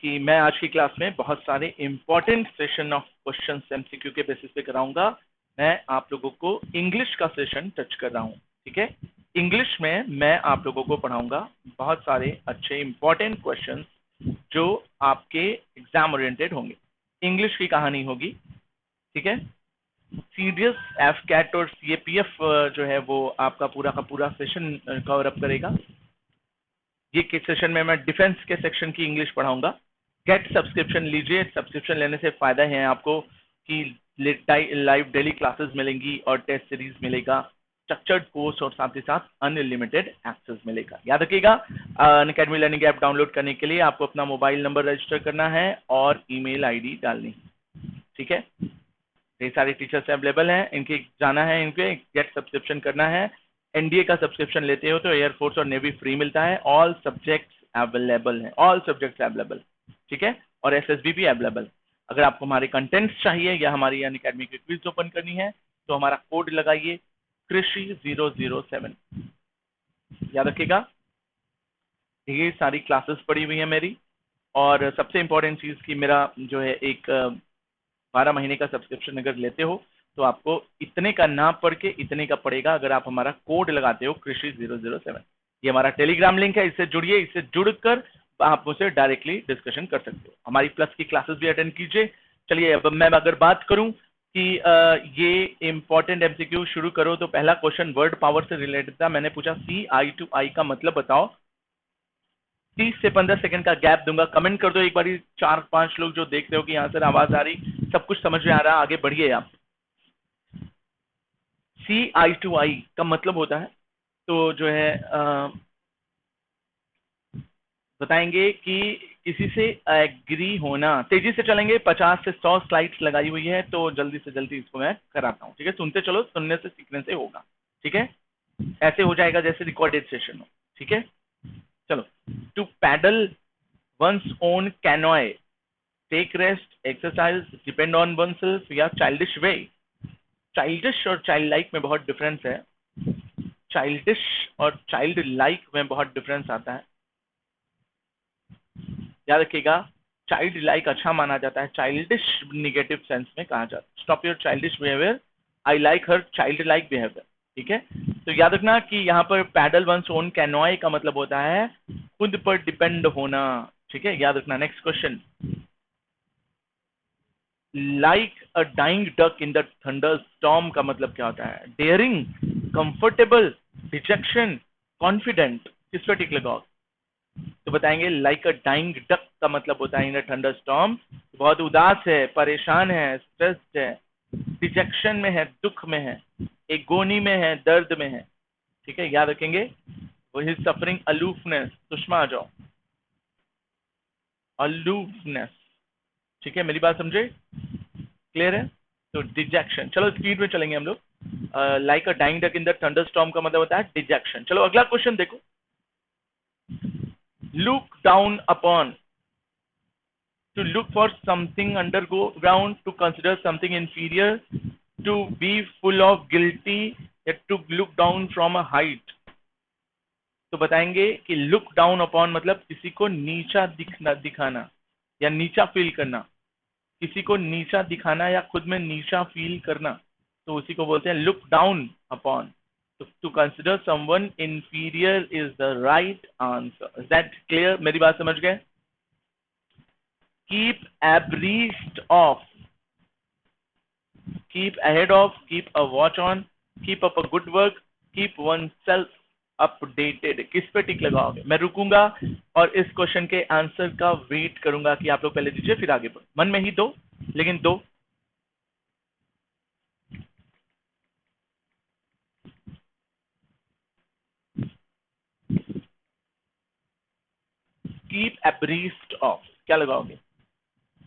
कि मैं आज की क्लास में बहुत सारे important session of questions MCQ के बेसिस पे कराऊंगा। मैं आप लोगों को इंग्लिश का सेशन टच कर रहा हूँ, ठीक है। इंग्लिश में मैं आप लोगों को पढ़ाऊंगा बहुत सारे अच्छे इंपॉर्टेंट क्वेश्चंस जो आपके एग्जाम ओरिएंटेड होंगे। इंग्लिश की कहानी होगी, ठीक है। सीडीएस, एफ कैट और सीएपीएफ जो है वो आपका पूरा का पूरा सेशन कवर अप करेगा। ये सेशन में मैं डिफेंस के सेक्शन की इंग्लिश पढ़ाऊंगा। गेट सब्सक्रिप्शन लीजिए, सब्सक्रिप्शन लेने से फायदा है आपको कि लाइव डेली क्लासेस मिलेंगी और टेस्ट सीरीज मिलेगा, स्ट्रक्चर्ड कोर्स और साथ ही साथ अनलिमिटेड एक्सेस मिलेगा। याद रखिएगा, अनअकैडमी लर्निंग ऐप डाउनलोड करने के लिए आपको अपना मोबाइल नंबर रजिस्टर करना है और ईमेल आईडी डालनी है, ठीक है। ये सारे टीचर्स अवेलेबल हैं, इनके जाना है, इनके गेट सब्सक्रिप्शन करना है। एनडीए का सब्सक्रिप्शन लेते हो तो एयरफोर्स और नेवी फ्री मिलता है। ऑल सब्जेक्ट्स अवेलेबल हैं, ऑल सब्जेक्ट्स अवेलेबल, ठीक है। और एसएसबी भी अवेलेबल। अगर आपको हमारे कंटेंट्स चाहिए या हमारी अनअकैडमी की क्विज ओपन करनी है तो हमारा कोड लगाइए कृषि 007। याद रखिएगा, ये सारी क्लासेस पड़ी हुई है मेरी। और सबसे इंपॉर्टेंट चीज की मेरा जो है एक 12 महीने का सब्सक्रिप्शन अगर लेते हो तो आपको इतने का ना पड़ के इतने का पड़ेगा अगर आप हमारा कोड लगाते हो कृषि 007। ये हमारा टेलीग्राम लिंक है, इससे जुड़िए, इससे जुड़कर आप मुझसे डायरेक्टली डिस्कशन कर सकते हो। हमारी प्लस की क्लासेस भी अटेंड कीजिए। चलिए, अब मैं अगर बात करूं कि ये इंपॉर्टेंट एमसीक्यू शुरू करो तो पहला क्वेश्चन वर्ड पावर से रिलेटेड था। मैंने पूछा CI2I का मतलब बताओ। 30 से 15 सेकंड का गैप दूंगा, कमेंट कर दो एक बारी। 4-5 लोग जो देख रहे हो कि यहाँ सर आवाज आ रही, सब कुछ समझ में आ रहा, आगे बढ़िए आप। CI2I का मतलब होता है तो जो है बताएंगे कि किसी से एग्री होना। तेजी से चलेंगे, 50 से 100 स्लाइड्स लगाई हुई है तो जल्दी से जल्दी इसको मैं कराता हूँ, ठीक है। सुनते चलो, सुनने से सीखने से होगा, ठीक है। ऐसे हो जाएगा जैसे रिकॉर्डेड सेशन हो, ठीक है। चलो, to paddle one's own canoe, take rest, exercise, depend on oneself या चाइल्डिश वे। चाइल्डिश और चाइल्ड लाइक में बहुत डिफरेंस है। चाइल्डिश और चाइल्ड लाइक में बहुत डिफरेंस आता है, याद रखिएगा। चाइल्ड लाइक अच्छा माना जाता है, चाइल्डिश निगेटिव सेंस में कहा जाता है। Stop your childish behaviour, I like her child like behaviour, ठीक है। तो याद रखना कि यहाँ पर पैडल वंस ओन कैनोए का मतलब होता है खुद पर डिपेंड होना, ठीक है। याद रखना। Next question, like a dying duck in the thunder storm का मतलब क्या होता है? Daring, comfortable, dejection, confident. किस पर टिक लगाओ तो बताएंगे लाइक अ डाइंग डक का मतलब होता है इन अ थंडर स्टॉर्म, बहुत उदास है, परेशान है, स्ट्रेस्ड है, डिजेक्शन में है, दुख में है, एगोनी में है, दर्द में है, ठीक है। याद रखेंगे। वही सफरिंग, अलूफनेस। सुषमा आ जाओ, अलूफनेस, ठीक है। मेरी बात समझे, क्लियर है? तो डिजेक्शन। चलो स्पीड में चलेंगे हम लोग। Like a dying duck in the thunder storm का मतलब होता है डिजेक्शन। चलो अगला क्वेश्चन देखो, look down upon, to look for something underground, to consider something inferior, to be full of guilty, या to look down from a height। तो बताएंगे कि look down upon मतलब किसी को नीचा दिखाना या नीचा फील करना, किसी को नीचा दिखाना या खुद में नीचा फील करना, तो उसी को बोलते हैं look down upon। तो to consider someone inferior is the right answer। Is that clear? मेरी बात समझ गए? keep abreast of, keep ahead of, keep a watch on, keep up a good work, keep oneself updated. किस पे tick लगाओगे? मैं रुकूंगा और इस क्वेश्चन के आंसर का वेट करूंगा कि आप लोग पहले दीजिए फिर आगे बढ़ो। मन में ही दो, लेकिन दो। कीप abreast of क्या लगाओगे?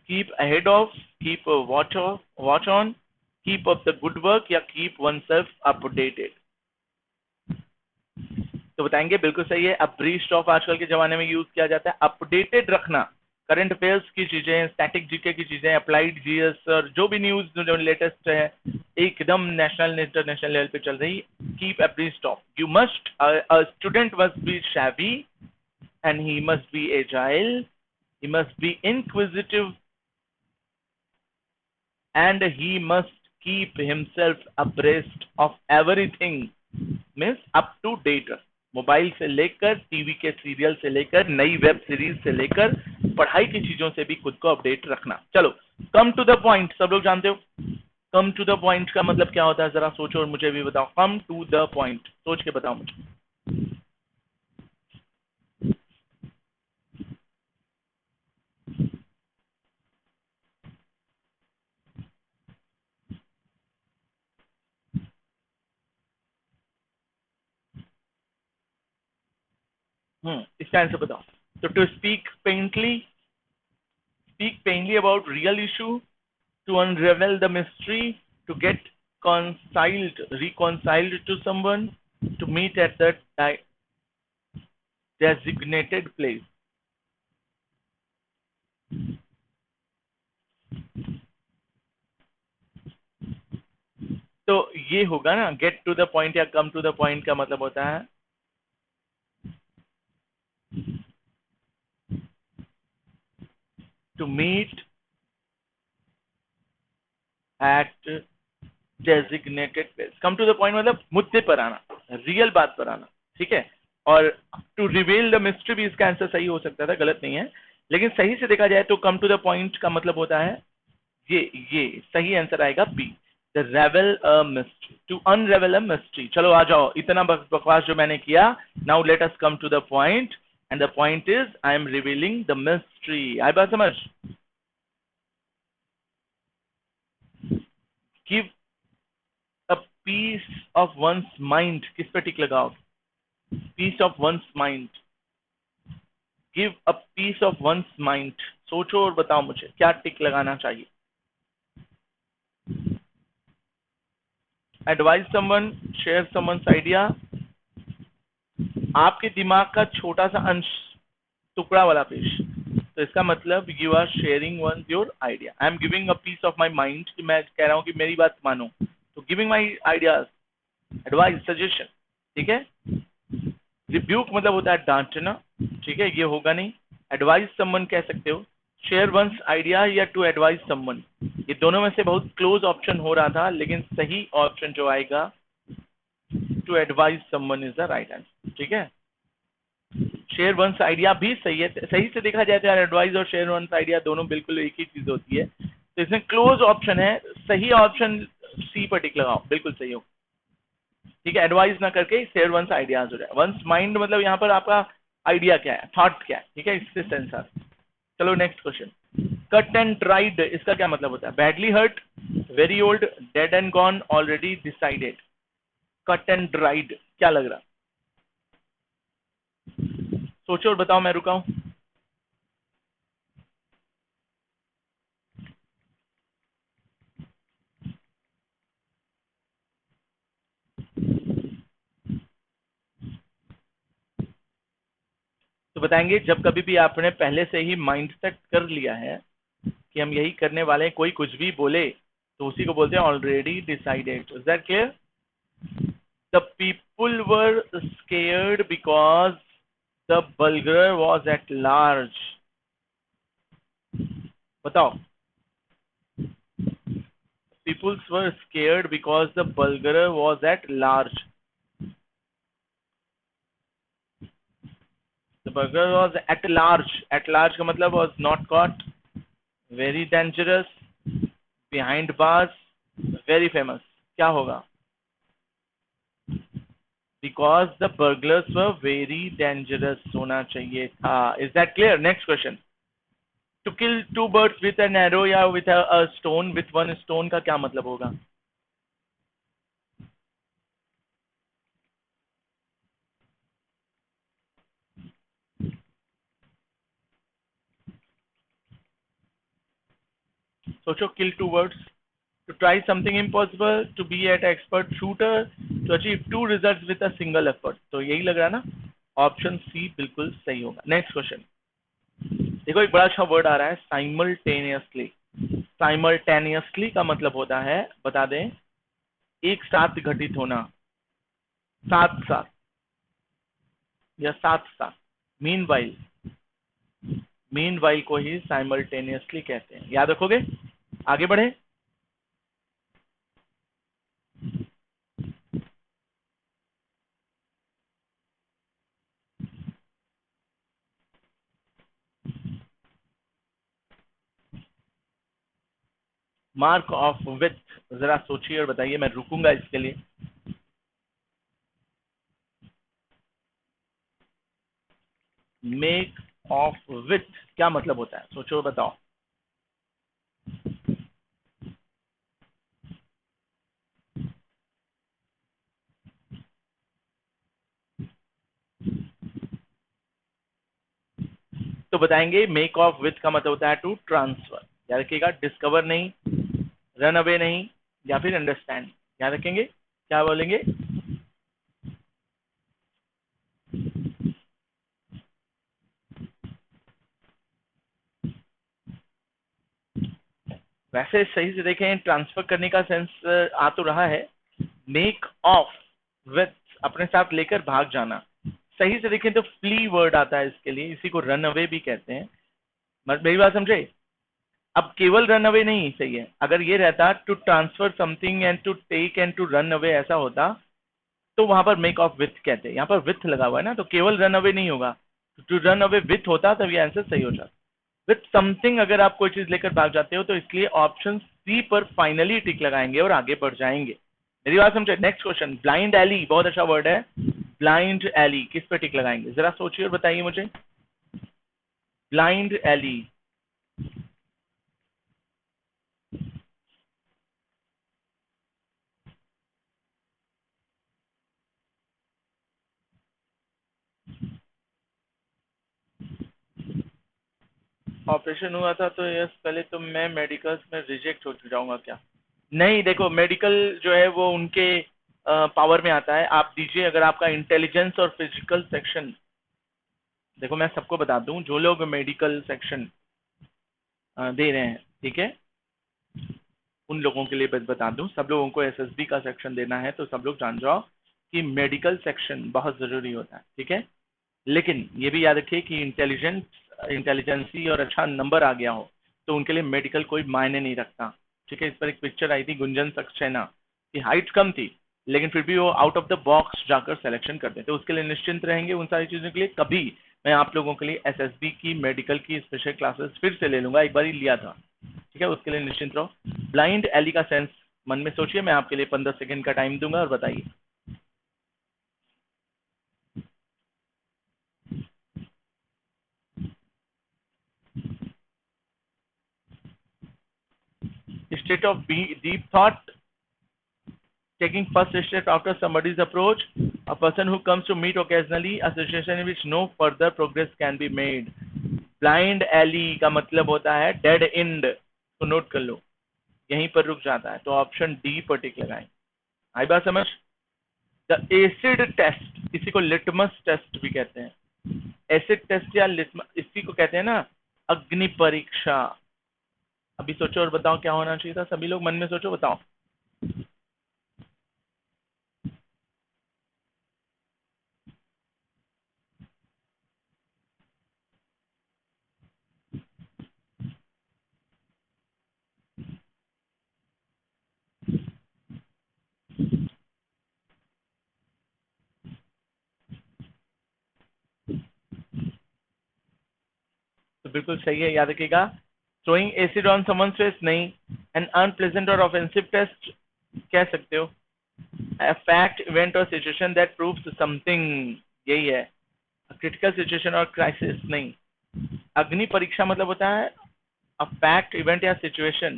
Keep ahead of, keep watch on, keep up the good work या कीप वन सेल्फ अपडेटेड। तो बताएंगे बिल्कुल सही है। अब्रीस्ट ऑफ आजकल के जमाने में यूज किया जाता है अपडेटेड रखना, करंट अफेयर्स की चीजें, स्टैटिक जीके की चीजें, अप्लाइड जीएस और जो भी न्यूज जो लेटेस्ट है एकदम नेशनल इंटरनेशनल लेवल पे चल रही। Keep abreast of, you must, a student must be savvy and he must be agile, he must be inquisitive, and he must keep himself abreast of everything, means up to date. Mobile से लेकर TV के serial से लेकर नई web series से लेकर पढ़ाई की चीजों से भी खुद को अपडेट रखना। चलो कम टू द पॉइंट, सब लोग जानते हो कम टू द पॉइंट का मतलब क्या होता है, जरा सोचो और मुझे भी बताओ। कम टू द पॉइंट, सोच के बताओ मुझे। इसका आंसर बताओ। तो to speak plainly about real issue, to unravel the mystery, to get reconciled to someone, to meet at the designated place। तो ये होगा ना, गेट टू द पॉइंट या कम टू द पॉइंट का मतलब होता है to meet at designated place. Come to the point मतलब मुद्दे पर आना, रियल बात पर आना, ठीक है। और टू रिवील द मिस्ट्री भी इसका आंसर सही हो सकता था, गलत नहीं है, लेकिन सही से देखा जाए तो कम टू द पॉइंट का मतलब होता है ये सही आंसर आएगा B, the revel a mystery, to unravel a mystery. चलो आ जाओ, इतना बकवास जो मैंने किया, now let us come to the point, and the point is I am revealing the mystery. आई बात समझ? Give a piece of one's mind, किस पे टिक लगाओ? Piece of one's mind, give a piece of one's mind. सोचो और बताओ मुझे क्या टिक लगाना चाहिए। Advise someone, share someone's idea, आपके दिमाग का छोटा सा अंश, टुकड़ा वाला पेश। तो इसका मतलब you are sharing one your idea. I am giving a piece of my mind, कि मैं कह रहा हूं कि मेरी बात मानो। तो giving my ideas, advice, suggestion, ठीक है। रिब्यूक मतलब होता है डांटना, ठीक है, ये होगा नहीं। एडवाइस समवन कह सकते हो, शेयर वंस आइडिया या टू एडवाइस समवन, ये दोनों में से बहुत क्लोज ऑप्शन हो रहा था, लेकिन सही ऑप्शन जो आएगा to advise someone is the right answer, ठीक है। शेयर वंस आइडिया भी सही है, सही से देखा जाए तो यार एडवाइस और शेयर वंस आइडिया दोनों बिल्कुल एक ही चीज होती है, तो इसमें क्लोज ऑप्शन है, सही ऑप्शन सी पर टिक लगाओ, बिल्कुल सही हो, ठीक है। एडवाइस ना करके शेयर वंस आइडियाज हो जाए। वंस माइंड मतलब यहाँ पर आपका आइडिया क्या है, थॉट क्या है, ठीक है, इससे सेंसर। चलो next question. Cut and dried, इसका क्या मतलब होता है? Badly hurt, very old, dead and gone, already decided. Cut and dried क्या लग रहा? सोचो और बताओ, मैं रुका हूं। तो बताएंगे, जब कभी भी आपने पहले से ही माइंड सेट कर लिया है कि हम यही करने वाले हैं, कोई कुछ भी बोले तो उसी को बोलते हैं already decided. Is that clear? The people were scared because the burglar was at large. बताओ। Peoples were scared because the burglar was at large. The burglar was at large, at large का मतलब was not caught, very dangerous, behind bars, very famous. क्या होगा? Because the burglars were very dangerous होना चाहिए था। Is that clear? Next question. To kill two birds with an arrow या with a stone, with one stone का क्या मतलब होगा? सोचो, kill two birds, to try something impossible, to be at expert shooter, to achieve two results with a single effort. तो यही लग रहा है ना, ऑप्शन सी बिल्कुल सही होगा। नेक्स्ट क्वेश्चन देखो, एक बड़ा अच्छा वर्ड आ रहा है, साइमल्टेनियसली। साइमल्टेनियसली का मतलब होता है, बता दें, एक साथ घटित होना, साथ साथ या साथ साथ। मीन वाइल, मीन वाइल को ही साइमल्टेनियसली कहते हैं, याद रखोगे। आगे बढ़े। मार्क ऑफ विथ, जरा सोचिए और बताइए, मैं रुकूंगा इसके लिए। मेक ऑफ विथ क्या मतलब होता है, सोचो और बताओ। तो बताएंगे मेक ऑफ विथ का मतलब होता है टू ट्रांसफर, याद रखिएगा, डिस्कवर नहीं, रन अवे नहीं, या फिर अंडरस्टैंड, याद रखेंगे। क्या बोलेंगे? वैसे सही से देखें, ट्रांसफर करने का सेंस आ तो रहा है। मेक ऑफ विथ, अपने साथ लेकर भाग जाना। सही से देखें तो फ्ली वर्ड आता है इसके लिए, इसी को रन अवे भी कहते हैं। मेरी बात समझे। अब केवल रन अवे नहीं सही है, अगर ये रहता to transfer something and to take and to run away ऐसा होता, तो वहां पर मेक ऑफ विथ कहते हैं। यहाँ पर विथ लगा हुआ है ना, तो केवल रन अवे नहीं होगा, टू रन अवे विथ होता तब ये आंसर सही हो जाता। विथ समथिंग अगर आप कोई चीज लेकर भाग जाते हो, तो इसलिए ऑप्शन सी पर फाइनली टिक लगाएंगे और आगे बढ़ जाएंगे। मेरी बात समझे। नेक्स्ट क्वेश्चन, ब्लाइंड एली, बहुत अच्छा वर्ड है। ब्लाइंड एली किस पे टिक लगाएंगे, जरा सोचिए और बताइए मुझे। Blind Eli. ऑपरेशन हुआ था तो यस, पहले तो मैं मेडिकल्स में रिजेक्ट हो जाऊंगा क्या? नहीं, देखो मेडिकल जो है वो उनके पावर में आता है। आप दीजिए, अगर आपका इंटेलिजेंस और फिजिकल सेक्शन, देखो मैं सबको बता दूं, जो लोग मेडिकल सेक्शन दे रहे हैं, ठीक है, उन लोगों के लिए बस बता दूं, सब लोगों को एसएसबी का सेक्शन देना है, तो सब लोग जान जाओ कि मेडिकल सेक्शन बहुत जरूरी होता है, ठीक है। लेकिन ये भी याद रखिए कि इंटेलिजेंसी और अच्छा नंबर आ गया हो तो उनके लिए मेडिकल कोई मायने नहीं रखता, ठीक है। इस पर एक पिक्चर आई थी गुंजन सक्सेना की, हाइट कम थी लेकिन फिर भी वो आउट ऑफ द बॉक्स जाकर सिलेक्शन करते थे। उसके लिए निश्चिंत रहेंगे उन सारी चीज़ों के लिए। कभी मैं आप लोगों के लिए एसएसबी की मेडिकल की स्पेशल क्लासेस फिर से ले लूंगा, एक बार ही लिया था, ठीक है, उसके लिए निश्चिंत रहो। ब्लाइंड एली का सेंस मन में सोचिए, मैं आपके लिए 15 सेकंड का टाइम दूंगा और बताइए। State of deep thought, taking first step after somebody's approach, a person who comes to meet occasionally, a situation in which no further progress can be made. Blind alley का मतलब होता है dead and, तो note कर लो, यहीं पर रुक जाता है, तो ऑप्शन डी पर टिक लगाएं। आई बात समझ। द एसिड टेस्ट, इसी को लिटमस टेस्ट भी कहते हैं। एसिड टेस्ट या लिटमस, इसी को कहते हैं ना अग्नि परीक्षा। अभी सोचो और बताओ क्या होना चाहिए था, सभी लोग मन में सोचो, बताओ। तो बिल्कुल सही है, याद रखिएगा। Throwing acid on someone's face नहीं, एन अनप्लेजेंट और ऑफेंसिव टेस्ट कह सकते हो। A fact, event और सिचुएशन दैट प्रूव्स समथिंग, यही है। क्रिटिकल सिचुएशन और क्राइसिस नहीं। अग्नि परीक्षा मतलब होता है अ फैक्ट, इवेंट या सिचुएशन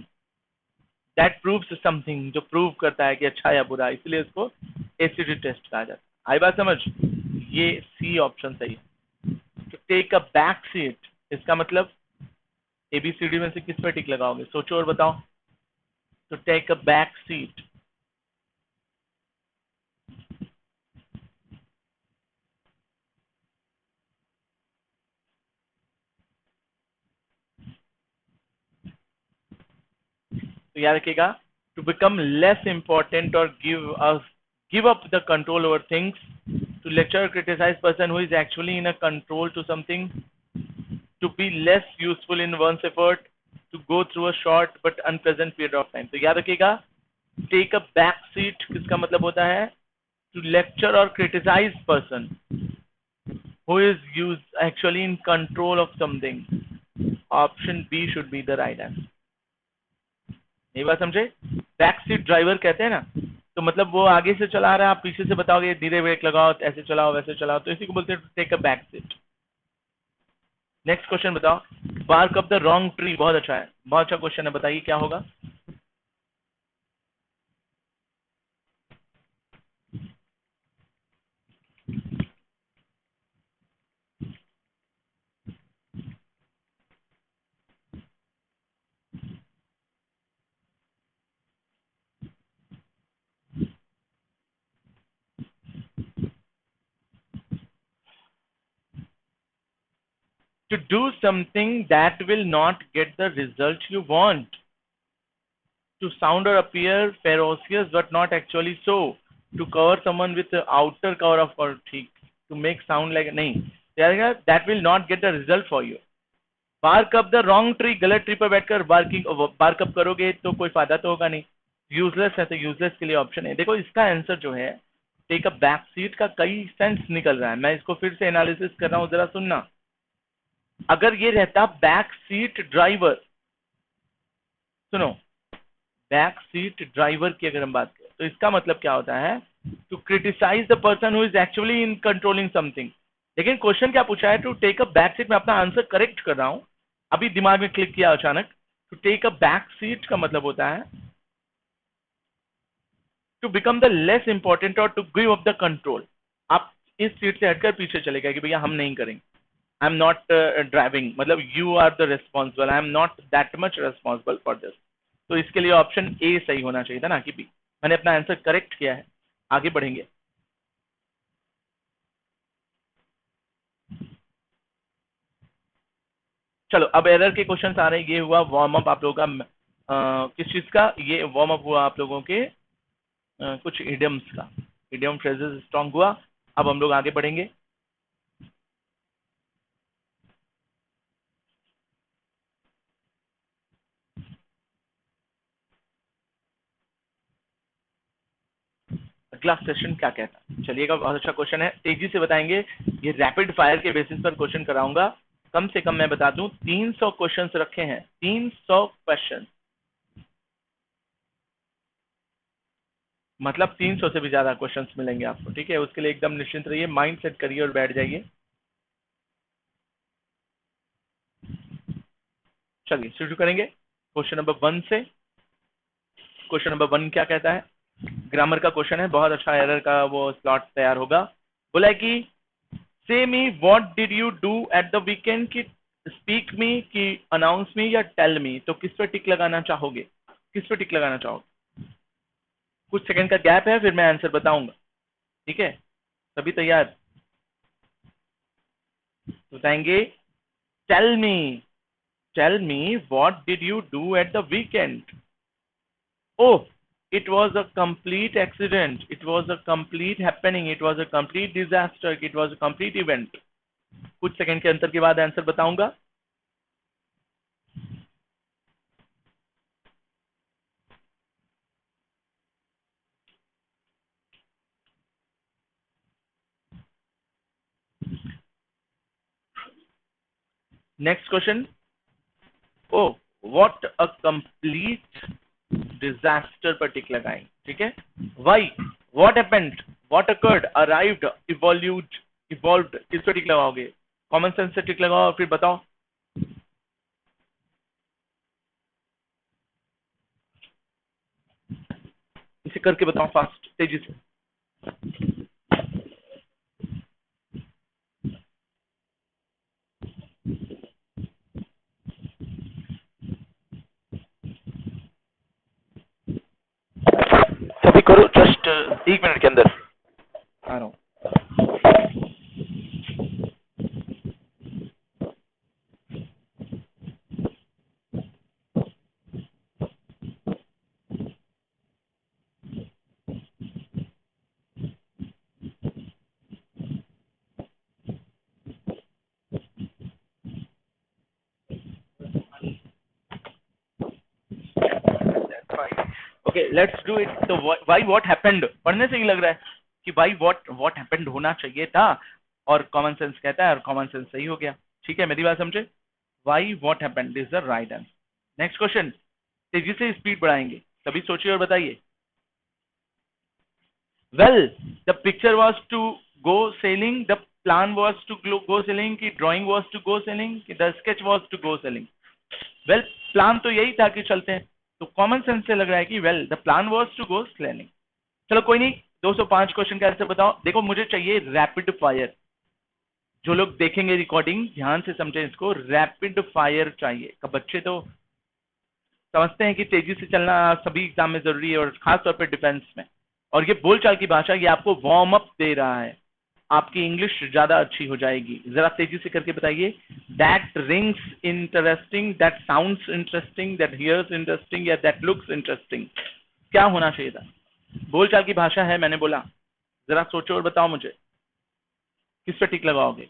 दैट प्रूव्स समथिंग, जो प्रूव करता है कि अच्छा या बुरा, इसलिए इसको एसिड टेस्ट कहा जाता है। आई बात समझ। ये सी ऑप्शन सही है। तो टेक अ बैक सीट, इसका मतलब एबीसीडी में से किस पर टिक लगाओगे, सोचो और बताओ। तो टेक अ बैक सीट, तो याद रखिएगा, टू बिकम लेस इंपॉर्टेंट और give up the control over things, to lecture criticise person who is actually in a control to something, to be less useful in one's effort to go through a short but unpleasant period of time. तो याद रखिएगा, take a back seat किसका मतलब होता है? To lecture or criticize person who is used actually in control of something. Option B should be the right answer. ये बात समझे? बैक सीट ड्राइवर कहते हैं ना, तो मतलब वो आगे से चला रहा है, आप पीछे से बताओगे धीरे ब्रेक लगाओ, ऐसे चलाओ वैसे चलाओ, तो इसी को बोलते हैं take a back seat. Next question बताओ. Bark up the wrong tree. बहुत अच्छा है, बहुत अच्छा क्वेश्चन है, बताइए क्या होगा. To do something that will not get the result you want. To sound or appear ferocious but not actually so. To cover someone with the outer cover of or ठीक. To make sound like नहीं. That will not get the result for you. Bark up the wrong tree. गलत tree पर बैठकर bark up करोगे तो कोई फायदा तो होगा नहीं. यूजलेस है, तो यूजलेस के लिए ऑप्शन है. देखो इसका आंसर जो है टेक अ बैक सीट का कई सेंस निकल रहा है. मैं इसको फिर से एनालिसिस कर रहा हूं, जरा सुनना. अगर ये रहता बैक सीट ड्राइवर, सुनो, बैक सीट ड्राइवर की अगर हम बात करें तो इसका मतलब क्या होता है? To criticise the person who is actually in controlling something. लेकिन क्वेश्चन क्या पूछा है? To take a back seat. मैं अपना आंसर करेक्ट कर रहा हूं, अभी दिमाग में क्लिक किया अचानक. To take a back seat का मतलब होता है to become the less important और to give up the control. आप इस सीट से हटकर पीछे चले गए कि भैया हम नहीं करेंगे. आई एम नॉट ड्राइविंग, मतलब you are the responsible, I am not that much responsible for this. तो इसके लिए ऑप्शन ए सही होना चाहिए था ना कि बी. मैंने अपना आंसर करेक्ट किया है. आगे बढ़ेंगे. चलो अब एरर के क्वेश्चन आ रहे हैं. ये हुआ वार्म अप आप लोगों का. किस चीज का? ये वार्म अप हुआ आप लोगों के कुछ इडियम्स का. इडियम फ्रेजेस स्ट्रांग हुआ. अब हम लोग आगे बढ़ेंगे. अगला सेशन क्या कहता है? चलिएगा, बहुत अच्छा क्वेश्चन है, तेजी से बताएंगे. ये रैपिड फायर के बेसिस पर क्वेश्चन कराऊंगा. कम से कम मैं बता दूं 300 क्वेश्चंस रखे हैं. 300 क्वेश्चन, मतलब 300 से भी ज्यादा क्वेश्चंस मिलेंगे आपको. ठीक है, उसके लिए एकदम निश्चिंत रहिए, माइंड सेट करिए और बैठ जाइए. चलिए शुरू करेंगे क्वेश्चन नंबर 1 से. क्वेश्चन नंबर 1 क्या कहता है? ग्रामर का क्वेश्चन है, बहुत अच्छा एरर का वो स्लॉट तैयार होगा. बोला है कि से मी what did you do at the weekend, की स्पीक मी, की अनाउंस मी, या टेल मी. तो किस पे टिक लगाना चाहोगे? किस पे टिक लगाना चाहोगे? कुछ सेकंड का गैप है, फिर मैं आंसर बताऊंगा. ठीक है, सभी तैयार? बताएंगे. Tell me. Tell me what did you do at the weekend. Oh, it was a complete accident. It was a complete happening. It was a complete disaster. It was a complete event. कुछ second के अंतर के बाद answer बताऊंगा. Next question. Oh, what a complete disaster पर tick लगाएं. ठीक है. Why, what happened, what occurred, arrived, evolved, किस पर टिक लगाओगे? कॉमन सेंस से टिक लगाओ और फिर बताओ. इसे करके बताओ फास्ट, तेजी से. सभी करो, जस्ट 1 मिनट के अंदर आ रहा हूं. Okay let's do it. तो वाई व्हाट हैपेंड पढ़ने से ही लग रहा है कि वाई व्हाट हैपेंड होना चाहिए था, और कॉमन सेंस कहता है और कॉमन सेंस सही हो गया। ठीक है, मेरी बात समझे? Why what happened is the right answer. Next question, तेजी से स्पीड बढ़ाएंगे, तभी सोचिए और बताइए। Well the picture was to go sailing, the plan was to go sailing, की drawing was to go sailing, की the sketch was to go sailing? Well plan तो यही था कि चलते हैं, तो कॉमन सेंस से लग रहा है कि well the plan was to go sailing. चलो कोई नहीं, 205 क्वेश्चन का आंसर बताओ। देखो मुझे चाहिए रैपिड फायर। जो लोग देखेंगे रिकॉर्डिंग ध्यान से समझें इसको, रैपिड फायर चाहिए। कब बच्चे तो समझते हैं कि तेजी से चलना सभी एग्जाम में जरूरी है, और खासतौर पर डिफेंस में। और ये बोलचाल की भाषा, ये आपको वार्म अप दे रहा है, आपकी इंग्लिश ज्यादा अच्छी हो जाएगी। जरा तेजी से करके बताइए। That rings interesting, that sounds interesting, that hears interesting, या दैट लुक्स इंटरेस्टिंग? क्या होना चाहिए था? बोलचाल की भाषा है, मैंने बोला। जरा सोचो और बताओ मुझे, किस पे टिक लगाओगे?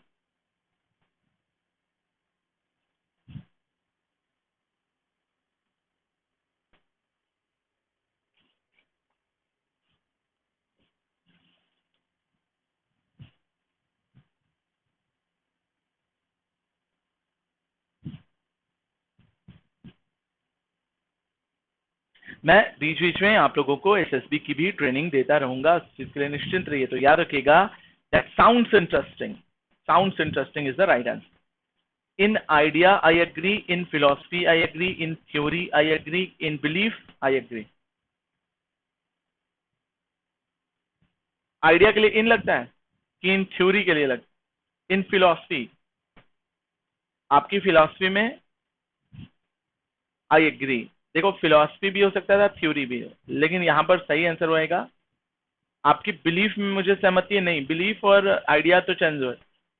मैं बीच बीच में आप लोगों को एसएसबी की भी ट्रेनिंग देता रहूंगा, इसके लिए निश्चिंत रहिए। तो याद रखिएगा, that sounds interesting, sounds interesting is the right answer. In idea, I agree. In philosophy, I agree. In theory, I agree. In belief, I agree. Idea के लिए इन लगता है कि इन थ्योरी के लिए लगता है? इन फिलॉसफी, आपकी फिलॉसफी में आई एग्री। देखो फिलॉसफी भी हो सकता था, थ्योरी भी हो, लेकिन यहां पर सही आंसर होएगा आपकी बिलीफ में। मुझे सहमति है नहीं, बिलीफ और आइडिया तो चेंज हो,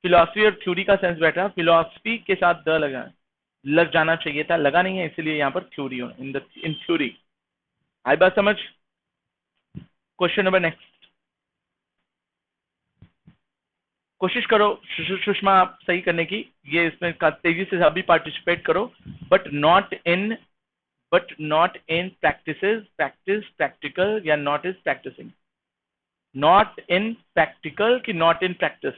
फिलॉसफी और थ्योरी का सेंस बैठा, फिलॉसफी के साथ द लग जाना चाहिए था, लगा नहीं है, इसलिए यहाँ पर थ्योरी हो, इन थ्योरी। आई बात समझ? क्वेश्चन नंबर नेक्स्ट, कोशिश करो सुषमा आप सही करने की, ये इसमें तेजी से सभी पार्टिसिपेट करो, but not in, practice practical, या not is practising. Not in practical की नॉट इन प्रैक्टिस?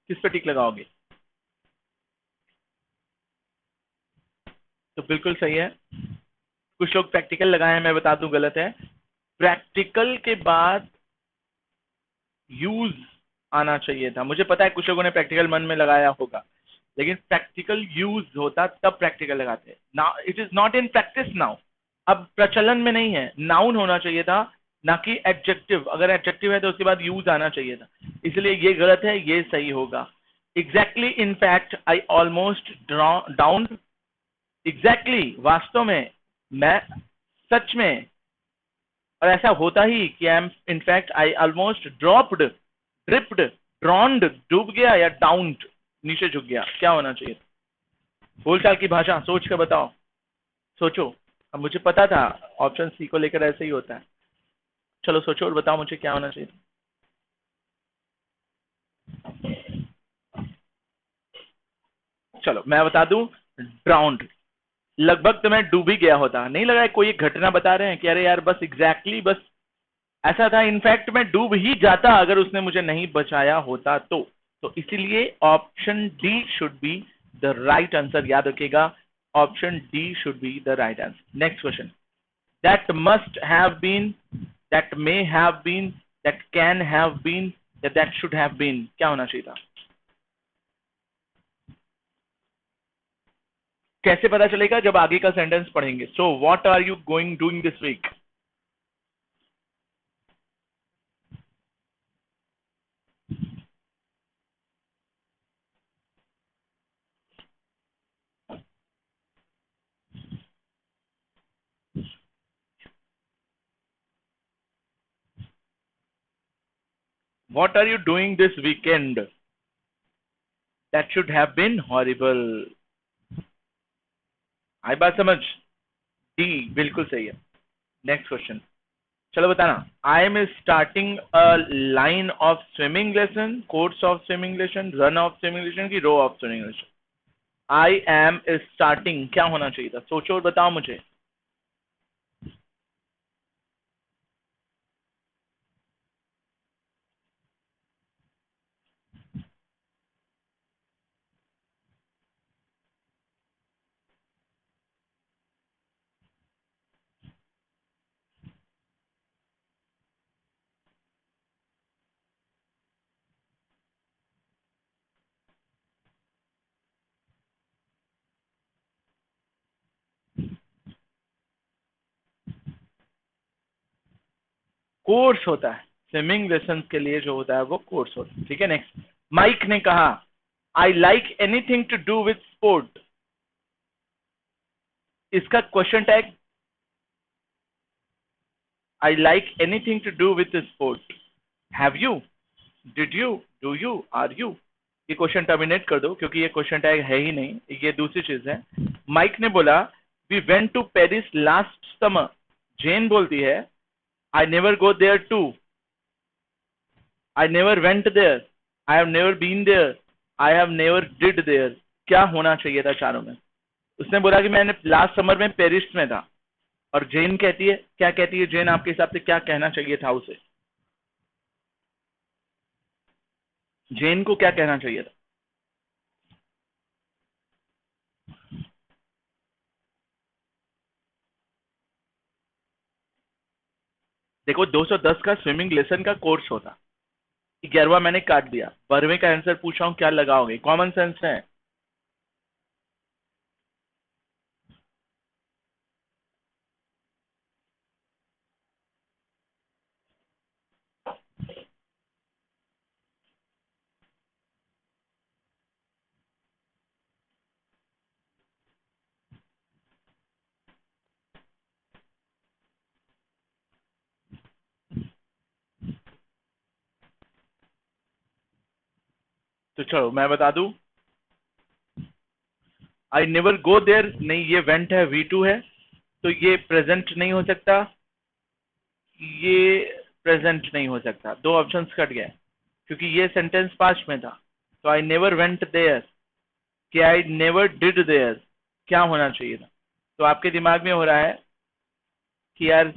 किस पे टिक लगाओगे? तो बिल्कुल सही है। कुछ लोग प्रैक्टिकल लगाए हैं, मैं बता दूं गलत है। प्रैक्टिकल के बाद यूज आना चाहिए था। मुझे पता है कुछ लोगों ने प्रैक्टिकल मन में लगाया होगा, लेकिन प्रैक्टिकल यूज होता तब प्रैक्टिकल लगाते। Now it is not in practice now, अब प्रचलन में नहीं है। नाउन होना चाहिए था, ना कि एडजेक्टिव। अगर एडजेक्टिव है तो उसके बाद यूज आना चाहिए था, इसलिए ये गलत है, ये सही होगा। Exactly, in fact, I almost down. Exactly, वास्तव में, मैं, सच में, और ऐसा होता ही कि I am in fact, I almost dropped, dripped, ड्रॉन्ड, डूब गया, या डाउन्ड, नीचे झुक गया। क्या होना चाहिए? बोलचाल की भाषा, सोच कर बताओ, सोचो। अब मुझे पता था ऑप्शन सी को लेकर ऐसे ही होता है। चलो सोचो और बताओ मुझे क्या होना चाहिए। चलो मैं बता दूं, ड्राउंड। लगभग तो मैं डूब ही गया होता। नहीं लगा है कोई एक घटना बता रहे हैं कि अरे यार बस एग्जैक्टली बस ऐसा था, इनफैक्ट मैं डूब ही जाता अगर उसने मुझे नहीं बचाया होता तो इसीलिए option D should be the right answer. याद रखिएगा, option D should be the right answer. Next question, that must have been, that may have been, that can have been, या दैट शुड हैव बीन? क्या होना चाहिए था? कैसे पता चलेगा? जब आगे का सेंटेंस पढ़ेंगे। So what are you going doing this week? What are you doing this weekend? That should have been horrible. आई बात समझ? डी बिल्कुल सही है। नेक्स्ट क्वेश्चन, चलो बताना, I am starting a line of swimming lesson, course of swimming lesson, run of swimming lesson की row of swimming lesson. I am starting क्या होना चाहिए था, सोचो और बताओ मुझे। कोर्स होता है, स्विमिंग लेसन के लिए जो होता है वो कोर्स होता है। ठीक है, नेक्स्ट। माइक ने कहा, I like anything to do with sport. इसका question tag, I like anything to do with sport. Have you, did you, do you, are you. ये क्वेश्चन टर्मिनेट कर दो क्योंकि ये क्वेश्चन टैग है ही नहीं, ये दूसरी चीज है। माइक ने बोला, we went to Paris last summer. Jane बोलती है, I never go there too, I never went there, I have never been there, I have never did there. क्या होना चाहिए था चारों में? उसने बोला कि मैंने लास्ट समर में पेरिस में था। और जेन कहती है, क्या कहती है जेन, आपके हिसाब से क्या कहना चाहिए था उसे? जेन को क्या कहना चाहिए था? देखो 210 का स्विमिंग लेसन का कोर्स होता, 11वां मैंने काट दिया, 12वें का आंसर पूछा हूं, क्या लगाओगे? कॉमन सेंस है। तो चलो मैं बता दूं, आई नेवर गो देयर नहीं, ये वेंट है, V2 है, तो ये प्रेजेंट नहीं हो सकता, ये प्रेजेंट नहीं हो सकता, दो ऑप्शंस कट गए क्योंकि ये सेंटेंस पास्ट में था। तो आई नेवर वेंट देयर, कि आई नेवर डिड देयर, क्या होना चाहिए था? तो आपके दिमाग में हो रहा है कि यार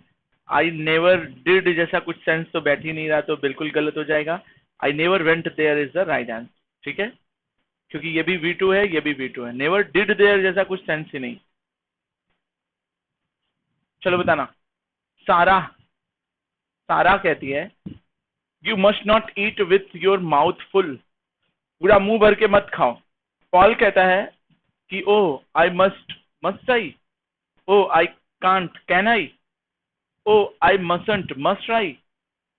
आई नेवर डिड जैसा कुछ सेंस तो बैठ ही नहीं रहा, तो बिल्कुल गलत हो जाएगा। I never went there is the right answer. ठीक है, क्योंकि ये भी V2 है, ये भी V2 है, नेवर डिड देयर जैसा कुछ सेंस ही नहीं। चलो बताना, सारा, सारा कहती है, you must not eat with your mouth full, पूरा मुंह भर के मत खाओ। पॉल कहता है कि oh I must, must I, oh I can't, can I, oh I mustn't, must I,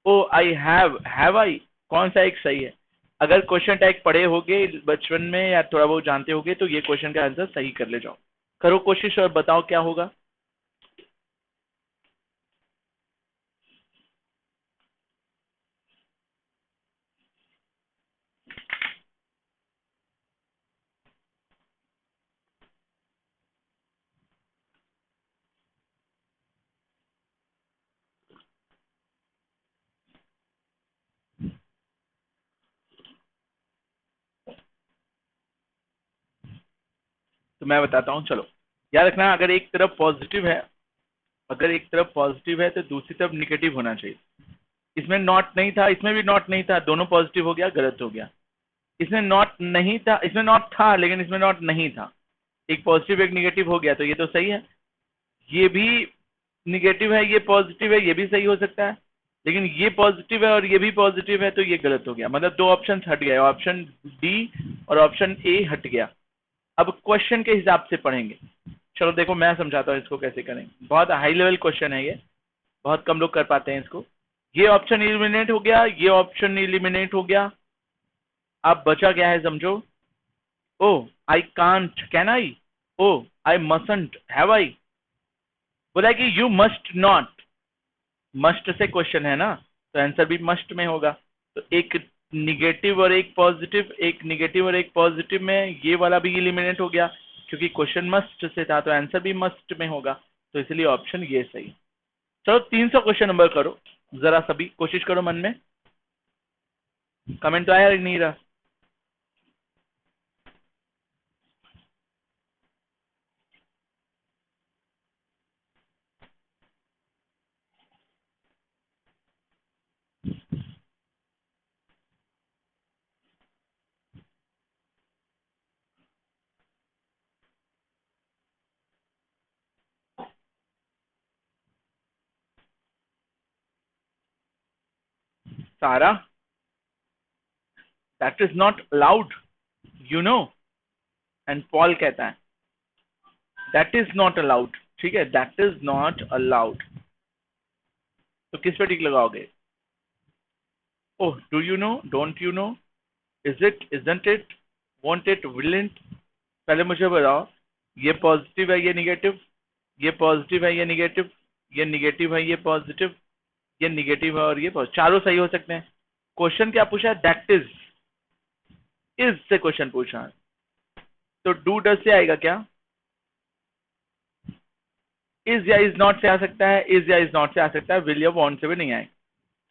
oh I have I. कौन सा एक सही है? अगर क्वेश्चन टैग पढ़े होगे बचपन में या थोड़ा बहुत जानते होगे तो ये क्वेश्चन का आंसर सही कर ले जाओ। करो कोशिश और बताओ क्या होगा। तो मैं बताता हूँ, चलो याद रखना, अगर एक तरफ पॉजिटिव है, अगर एक तरफ पॉजिटिव है तो दूसरी तरफ निगेटिव होना चाहिए। इसमें नॉट नहीं था, इसमें भी नॉट नहीं था, दोनों पॉजिटिव हो गया, गलत हो गया। इसमें नॉट नहीं था, इसमें नॉट था लेकिन इसमें नॉट नहीं था, एक पॉजिटिव एक निगेटिव हो गया, तो ये तो सही है। ये भी निगेटिव है, ये पॉजिटिव है, ये भी सही हो सकता है। लेकिन ये पॉजिटिव है और ये भी पॉजिटिव है, तो ये गलत हो गया। मतलब दो ऑप्शन हट गए, ऑप्शन डी और ऑप्शन ए हट गया। अब क्वेश्चन के हिसाब से पढ़ेंगे। चलो देखो मैं समझाता हूँ इसको कैसे करेंगे, बहुत हाई लेवल क्वेश्चन है ये, बहुत कम लोग कर पाते हैं इसको। ये ऑप्शन इलिमिनेट हो गया, ये ऑप्शन इलिमिनेट हो गया। अब बचा क्या है समझो, oh I can't, can I, oh I mustn't, have I. बोला कि यू मस्ट नॉट, मस्ट से क्वेश्चन है ना, तो आंसर भी मस्ट में होगा। तो एक निगेटिव और एक पॉजिटिव, एक निगेटिव और एक पॉजिटिव में ये वाला भी इलिमिनेट हो गया क्योंकि क्वेश्चन मस्ट से था, तो आंसर भी मस्ट में होगा। तो इसलिए ऑप्शन ये सही। चलो 300 क्वेश्चन नंबर करो, जरा सभी कोशिश करो मन में। कमेंट तो आया नहीं रहा। सारा, that is not allowed, you know. And Paul कहता है दैट इज नॉट अलाउड, ठीक है, दैट इज नॉट अलाउड। तो किस पे टिक लगाओगे? Oh, do you know, don't you know, is it, isn't it, won't it, willn't? पहले मुझे बताओ, ये पॉजिटिव है, ये निगेटिव, ये पॉजिटिव है, ये निगेटिव, ये निगेटिव है, ये पॉजिटिव, ये निगेटिव है और ये पॉजिटिव, चारों सही हो सकते हैं। क्वेश्चन क्या पूछा है? दैट इज से क्वेश्चन पूछा है, तो डू डज से आएगा क्या? इज या इज नॉट से आ सकता है, इज या इज नॉट से आ सकता है, विल या वॉन्ट से भी नहीं आएगा।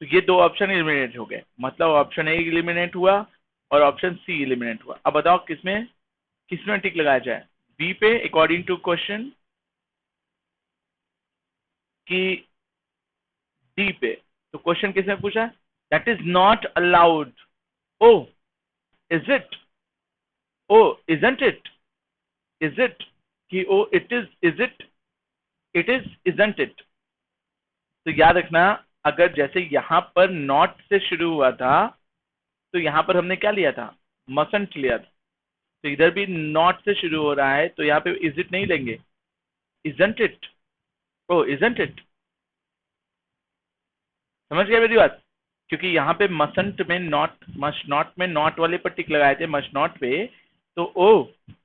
तो ये दो ऑप्शन एलिमिनेट हो गए, मतलब ऑप्शन ए एलिमिनेट हुआ और ऑप्शन सी एलिमिनेट हुआ। अब बताओ किसमें किसमें टिक लगाया जाए? बी पे अकॉर्डिंग टू क्वेश्चन की डी पे? तो क्वेश्चन किसने पूछा? That is not allowed. Oh, is it, oh isn't it, is it, कि oh it is it, it isn't it. तो याद रखना, अगर जैसे यहां पर नॉट से शुरू हुआ था तो यहां पर हमने क्या लिया था? मसंट लिया था। तो इधर भी नॉट से शुरू हो रहा है तो यहाँ पे इज इट नहीं लेंगे, isn't it. Oh isn't it, समझ गए मेरी बात? क्योंकि यहाँ पे मसंट में नॉट, मस्ट नॉट में नॉट वाले पर टिक लगाए थे, मस्ट नॉट पे। तो ओ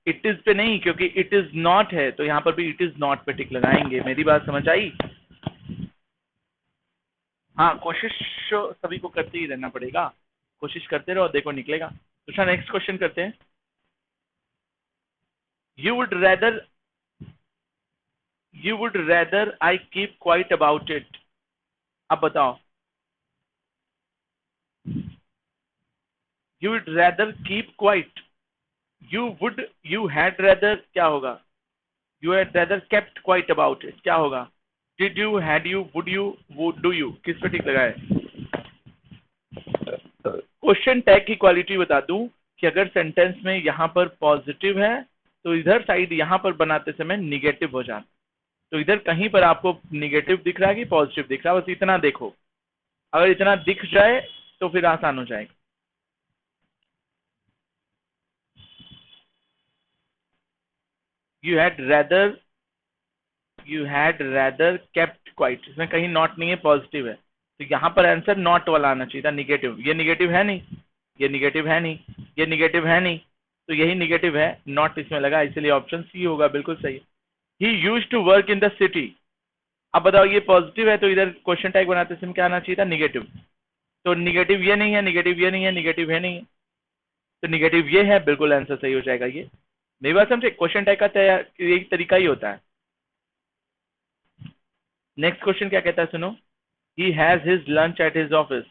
इट इज पे नहीं, क्योंकि इट इज नॉट है, तो यहाँ पर भी इट इज नॉट पे टिक लगाएंगे। मेरी बात समझ आई? हाँ, कोशिश सभी को करते ही रहना पड़ेगा, कोशिश करते रहो, देखो निकलेगा। तो नेक्स्ट क्वेश्चन करते हैं। You would rather, you would rather I keep quiet about it. अब बताओ, you would rather keep quiet, you had rather क्या होगा? You had rather kept quite about it क्या होगा? Did you, had you, would you, would do you, किस पे टिक लगाए? Question tag की क्वालिटी बता दूं कि अगर सेंटेंस में यहां पर पॉजिटिव है तो इधर साइड यहां पर बनाते समय निगेटिव हो जाता। तो इधर कहीं पर आपको निगेटिव दिख रहा है कि पॉजिटिव दिख रहा है, बस इतना देखो। अगर इतना दिख जाए तो फिर आसान हो जाएगा। You had rather, you had rather kept quite, इसमें कहीं नॉट नहीं है, पॉजिटिव है, तो यहां पर आंसर नॉट वाला आना चाहिए था, निगेटिव। ये निगेटिव है नहीं, ये निगेटिव है नहीं, ये निगेटिव है नहीं, तो यही निगेटिव है, नॉट इसमें लगा, इसलिए ऑप्शन सी होगा, बिल्कुल सही। He used to work in the city. अब बताओ, ये पॉजिटिव है तो इधर क्वेश्चन टैग बनाते समय क्या आना चाहिए था? निगेटिव। तो निगेटिव ये नहीं है, निगेटिव ये नहीं है, निगेटिव है नहीं, तो निगेटिव ये है, बिल्कुल आंसर सही हो जाएगा ये। मेरी बात समझे? क्वेश्चन टैग का यही तरीका ही होता है। नेक्स्ट क्वेश्चन क्या कहता है, सुनो। He has his lunch at his office.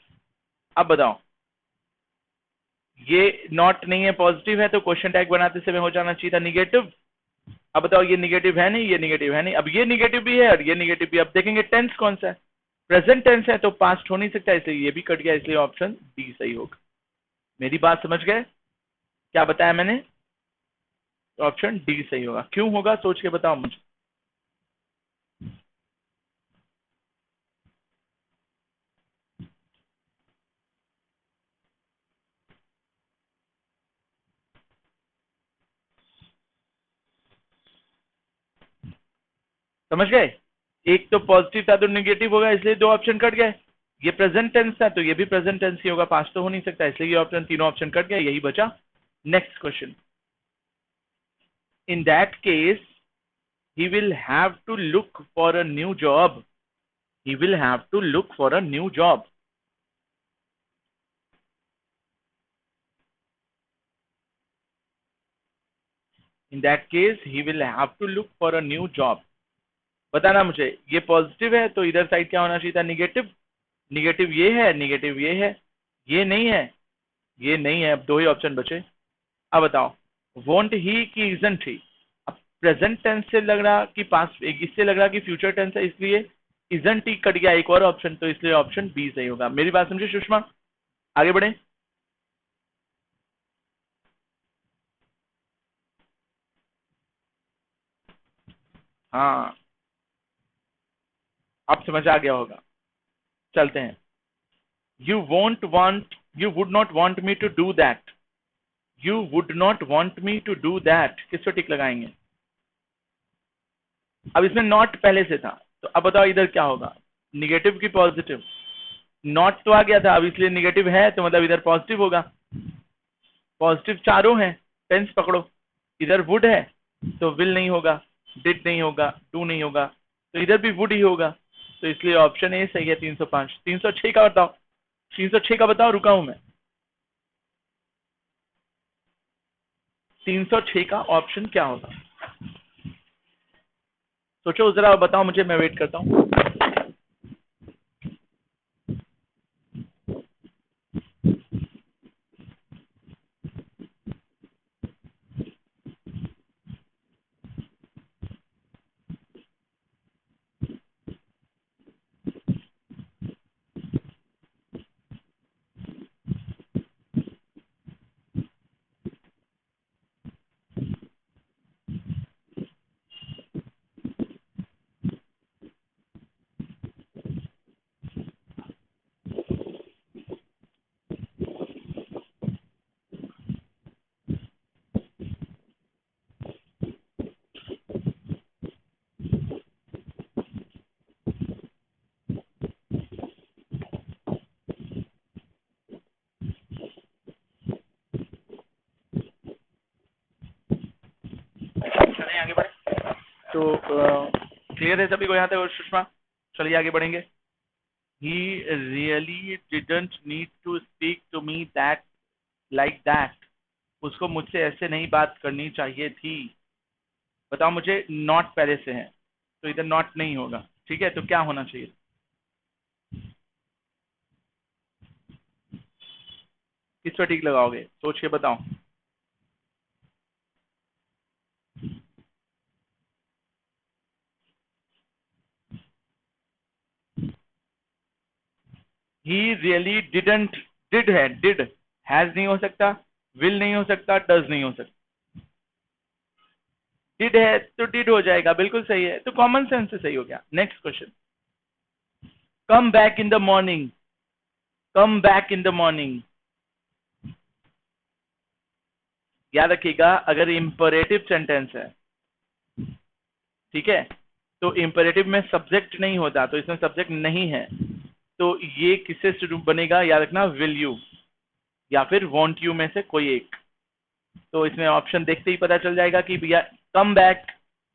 अब बताओ, ये नॉट नहीं है, पॉजिटिव है, तो क्वेश्चन टैग बनाते समय हो जाना चाहिए था निगेटिव। अब बताओ, ये निगेटिव है नहीं, ये निगेटिव है नहीं, अब ये निगेटिव भी है और ये निगेटिव भी। अब देखेंगे टेंस कौन सा है, प्रेजेंट टेंस है तो पास्ट हो नहीं सकता, इसलिए ये भी कट गया, इसलिए ऑप्शन डी सही होगा। मेरी बात समझ गए? क्या बताया मैंने? ऑप्शन डी सही होगा। क्यों होगा सोच के बताओ मुझे। समझ गए? एक तो पॉजिटिव था तो निगेटिव होगा, इसलिए दो ऑप्शन कट गए। ये प्रेजेंट टेंस था तो ये भी प्रेजेंट टेंस ही होगा, पास्ट तो हो नहीं सकता, इसलिए ये ऑप्शन, तीनों ऑप्शन कट गए, यही बचा। Next question. In that case he will have to look for a new job, he will have to look for a new job। In that case he will have to look for a new job। बताना मुझे, ये positive है तो इधर side क्या होना चाहिए था, निगेटिव। निगेटिव ये है, निगेटिव ये है, ये नहीं है, ये नहीं है। अब दो ही ऑप्शन बचे। अब बताओ, वॉन्ट ही कि इजंट ही। अब प्रेजेंट टेंस से लग रहा कि पास, इससे लग रहा कि फ्यूचर टेंस है, इसलिए इजंट ही कट गया एक और ऑप्शन, तो इसलिए ऑप्शन बी सही होगा। मेरी बात समझे सुषमा? आगे बढ़े। हाँ, अब समझ आ गया होगा। चलते हैं। You won't want, you would not want me to do that. You would not want me to do that, किस पर टिक लगाएंगे? अब इसमें नॉट पहले से था, तो अब बताओ इधर क्या होगा, निगेटिव की पॉजिटिव? नॉट तो आ गया था, अब इसलिए निगेटिव है तो मतलब इधर पॉजिटिव होगा। पॉजिटिव चारों हैं, टेंस पकड़ो। इधर वुड है तो विल नहीं होगा, डिड नहीं होगा, डू नहीं होगा, तो इधर भी वुड ही होगा। तो इसलिए ऑप्शन ए सही है, 305। 306 का बताओ, 306 का बताओ, रुका हूं मैं। 306 का ऑप्शन क्या होगा? सोचो जरा, बताओ मुझे, मैं वेट करता हूँ। चलिए आगे बढ़े। तो क्लियर है सभी को यहाँ तक? और सुषमा, चलिए आगे बढ़ेंगे। He really didn't need to speak to me that like that. उसको मुझसे ऐसे नहीं बात करनी चाहिए थी। बताओ मुझे, नॉट पहले से है तो इधर नॉट नहीं होगा, ठीक है, तो क्या होना चाहिए? किस पर टिक लगाओगे, सोच के बताओ। ही रियली डिडंट, डिड है, डिड, हैज नहीं हो सकता, विल नहीं हो सकता, डज नहीं हो सकता। डिड है तो डिड हो जाएगा, बिल्कुल सही है, तो कॉमन सेंस से सही हो गया। Next question. Come back in the morning, come back in the morning. याद रखिएगा, अगर इंपरेटिव सेंटेंस है, ठीक है, तो इंपरेटिव में सब्जेक्ट नहीं होता, तो इसमें सब्जेक्ट नहीं है, तो ये किससे शुरू बनेगा, याद रखना, विल यू या फिर वॉन्ट यू में से कोई एक। तो इसमें ऑप्शन देखते ही पता चल जाएगा कि भैया come back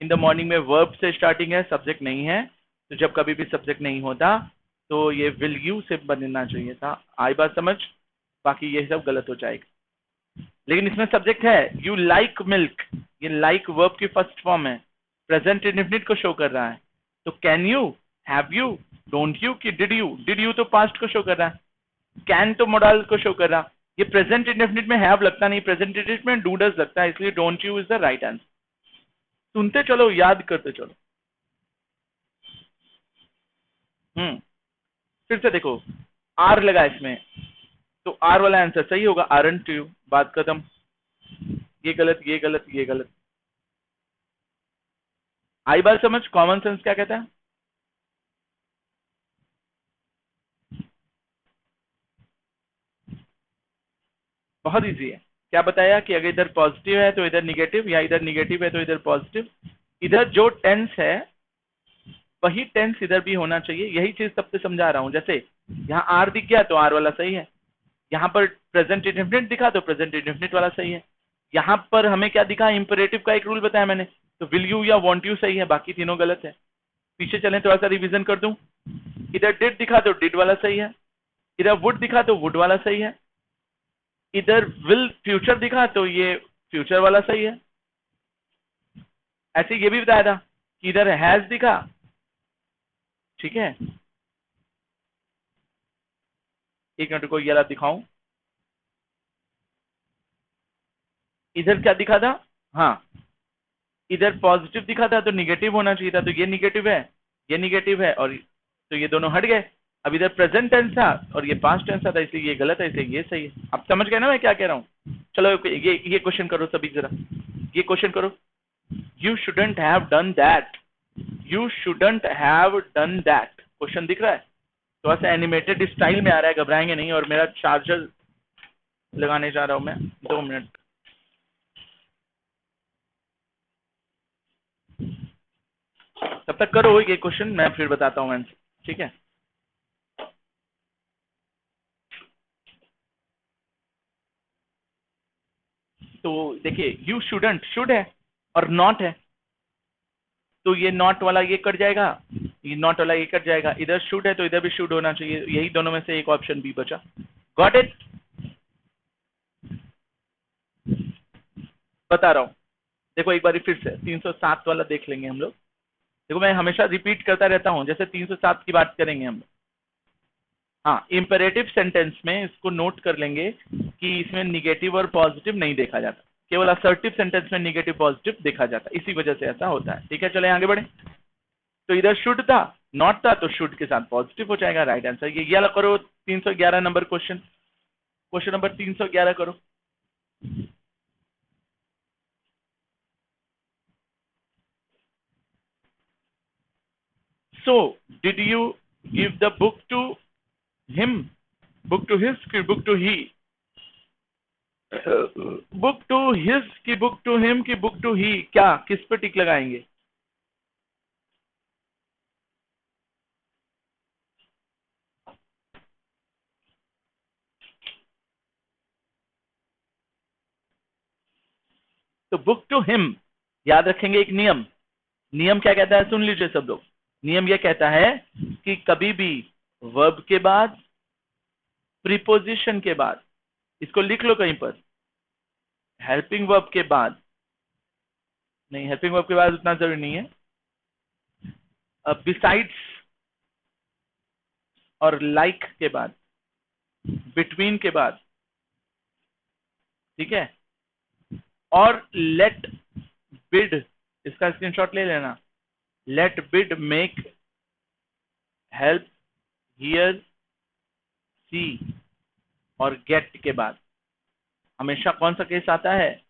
in the morning में वर्ब से स्टार्टिंग है, सब्जेक्ट नहीं है, तो जब कभी भी सब्जेक्ट नहीं होता तो ये विल यू से बनना चाहिए था। आई बात समझ? बाकी ये सब गलत हो जाएगा। लेकिन इसमें सब्जेक्ट है, यू लाइक मिल्क, ये लाइक वर्ब की फर्स्ट फॉर्म है, प्रेजेंट इंडेफिनिट को शो कर रहा है। तो can you, have you, don't you कि डिड यू? डिड यू तो पास्ट को शो कर रहा है, कैन तो मोडाल को शो कर रहा। ये प्रेजेंट इंडेफिनिट में हैव लगता नहीं, प्रेजेंट इंडेफिनिट में डू डज लगता है, इसलिए don't you is the right answer. सुनते चलो, याद करते चलो। फिर से देखो, आर लगा इसमें, तो आर वाला आंसर सही होगा, आरंट यू, बात खत्म। ये गलत, ये गलत, ये गलत। आई बात समझ? कॉमन सेंस क्या कहता है? बहुत इजी है। क्या बताया कि अगर इधर पॉजिटिव है तो इधर निगेटिव, या इधर निगेटिव है तो इधर पॉजिटिव। इधर जो टेंस है वही टेंस इधर भी होना चाहिए, यही चीज सबसे समझा रहा हूं। जैसे यहाँ आर दिख गया तो आर वाला सही है, यहाँ पर प्रेजेंट इंडेफिनिट दिखा तो प्रेजेंट इंडेफिनिट वाला सही है। यहाँ पर हमें क्या दिखा, इंपरेटिव का एक रूल बताया मैंने, तो विल यू या वॉन्ट यू सही है, बाकी तीनों गलत है। पीछे चलें, थोड़ा सा रिवीजन कर दूं। इधर डिड दिखा तो डिड वाला सही है, इधर वुड दिखा तो वुड वाला सही है, इधर विल फ्यूचर दिखा तो ये फ्यूचर वाला सही है। ऐसे ये भी बताया था कि इधर हैज दिखा ठीक है, एक मिनट को ये वाला दिखाऊं, इधर क्या दिखा था, हाँ इधर पॉजिटिव दिखा था तो निगेटिव होना चाहिए था, तो ये निगेटिव है, ये निगेटिव है, और तो ये दोनों हट गए। अब इधर प्रेजेंट टेंस था और ये पास्ट टेंस था, इसलिए ये गलत है, इसलिए ये सही है। आप समझ गए ना मैं क्या कह रहा हूँ? चलो ये क्वेश्चन करो सभी जरा, ये क्वेश्चन करो। You shouldn't have done that, you shouldn't have done that, question दिख रहा है? थोड़ा सा एनिमेटेड स्टाइल में आ रहा है, घबराएंगे नहीं, और मेरा चार्जर लगाने जा रहा हूं मैं, 2 मिनट। तब तक करो ये क्वेश्चन, मैं फिर बताता हूँ आंसर, ठीक है? तो देखिए, यू शुडंट, शुड है और नॉट है, तो ये नॉट वाला ये कट जाएगा, ये नॉट वाला ये कट जाएगा, इधर शुड है तो इधर भी शुड होना चाहिए, यही दोनों में से एक ऑप्शन बी बचा। Got it? बता रहा हूँ, देखो एक बार फिर से 307 वाला देख लेंगे हम लोग। देखो मैं हमेशा रिपीट करता रहता हूँ, जैसे 307 की बात करेंगे हम लोग। हाँ, इंपेरेटिव सेंटेंस में इसको नोट कर लेंगे कि इसमें निगेटिव और पॉजिटिव नहीं देखा जाता, केवल असर्टिव सेंटेंस में निगेटिव पॉजिटिव देखा जाता है, इसी वजह से ऐसा होता है। ठीक है, चले आगे बढ़े। तो इधर शुड था, नॉट था, तो शुड के साथ पॉजिटिव हो जाएगा, राइट आंसर। ये वाला करो, 311 नंबर क्वेश्चन, क्वेश्चन नंबर 311 करो। So did you give the book to him, book to his की book to he? Book to his की बुक टू हिम की बुक टू ही, क्या किस पे टिक लगाएंगे? तो बुक टू हिम, याद रखेंगे एक नियम, नियम क्या कहता है सुन लीजिए सब लोग। नियम यह कहता है कि कभी भी वर्ब के बाद, प्रीपोजिशन के बाद, इसको लिख लो कहीं पर, हेल्पिंग वर्ब के बाद, नहीं हेल्पिंग वर्ब के बाद उतना जरूरी नहीं है, बिसाइड्स और लाइक के बाद, बिटवीन के बाद, ठीक है, और लेट बिड, इसका स्क्रीनशॉट ले लेना, let bid make help hear see और गेट के बाद हमेशा कौन सा केस आता है?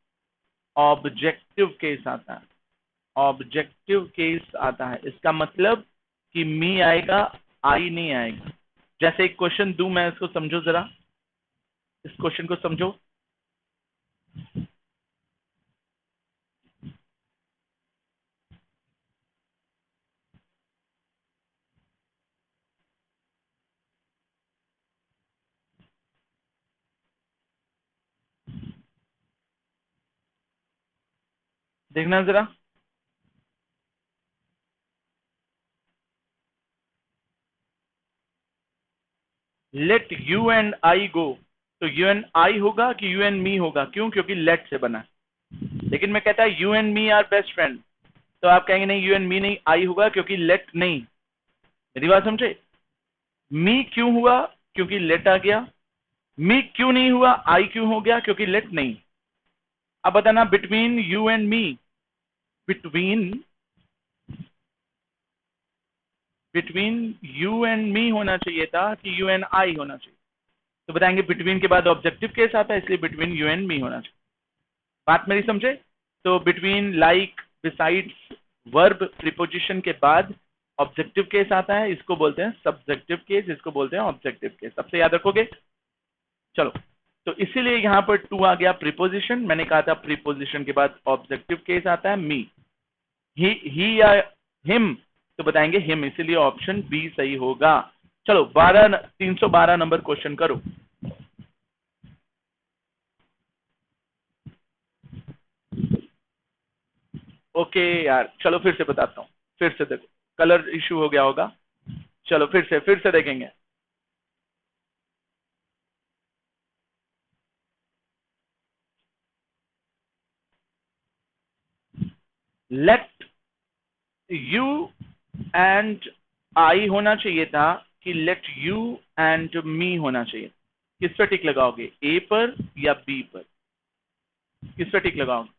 ऑब्जेक्टिव केस आता है, ऑब्जेक्टिव केस आता है। इसका मतलब कि मी आएगा, आई नहीं आएगा। जैसे एक क्वेश्चन दूं मैं, इसको समझो जरा, इस क्वेश्चन को समझो। देखना जरा, लेट यू एंड आई गो, तो यू एंड आई होगा कि यू एंड मी होगा? क्यों? क्योंकि लेट से बना है। लेकिन मैं कहता है you and me are best friend, तो आप कहेंगे नहीं, यू एंड मी नहीं, आई होगा, क्योंकि लेट नहीं। मेरी बात समझे? मी क्यों हुआ? क्योंकि लेट आ गया। मी क्यों नहीं हुआ, आई क्यों हो गया? क्योंकि लेट नहीं। अब बताना, between you and me, between, between you and मी होना चाहिए था कि यू एंड आई होना चाहिए? तो बताएंगे बिटवीन के बाद ऑब्जेक्टिव केस आता है, इसलिए बिटवीन यू एंड मी होना चाहिए। बात मेरी समझे? तो between, like, besides, verb preposition के बाद ऑब्जेक्टिव केस आता है, इसको बोलते हैं सब्जेक्टिव केस, इसको बोलते हैं ऑब्जेक्टिव केस। सबसे याद रखोगे? चलो, तो इसीलिए यहां पर टू आ गया प्रीपोजिशन। मैंने कहा था प्रीपोजिशन के बाद ऑब्जेक्टिव केस आता है, मी, ही या हिम, तो बताएंगे हिम, इसीलिए ऑप्शन बी सही होगा। चलो 312 नंबर क्वेश्चन करो। ओके यार, चलो फिर से बताता हूँ, फिर से देखो, कलर इशू हो गया होगा। चलो फिर से देखेंगे। लेट यू एंड आई होना चाहिए था कि लेट यू एंड मी होना चाहिए। किस पर टिक लगाओगे, ए पर या बी पर? किस पर टिक लगाओगे?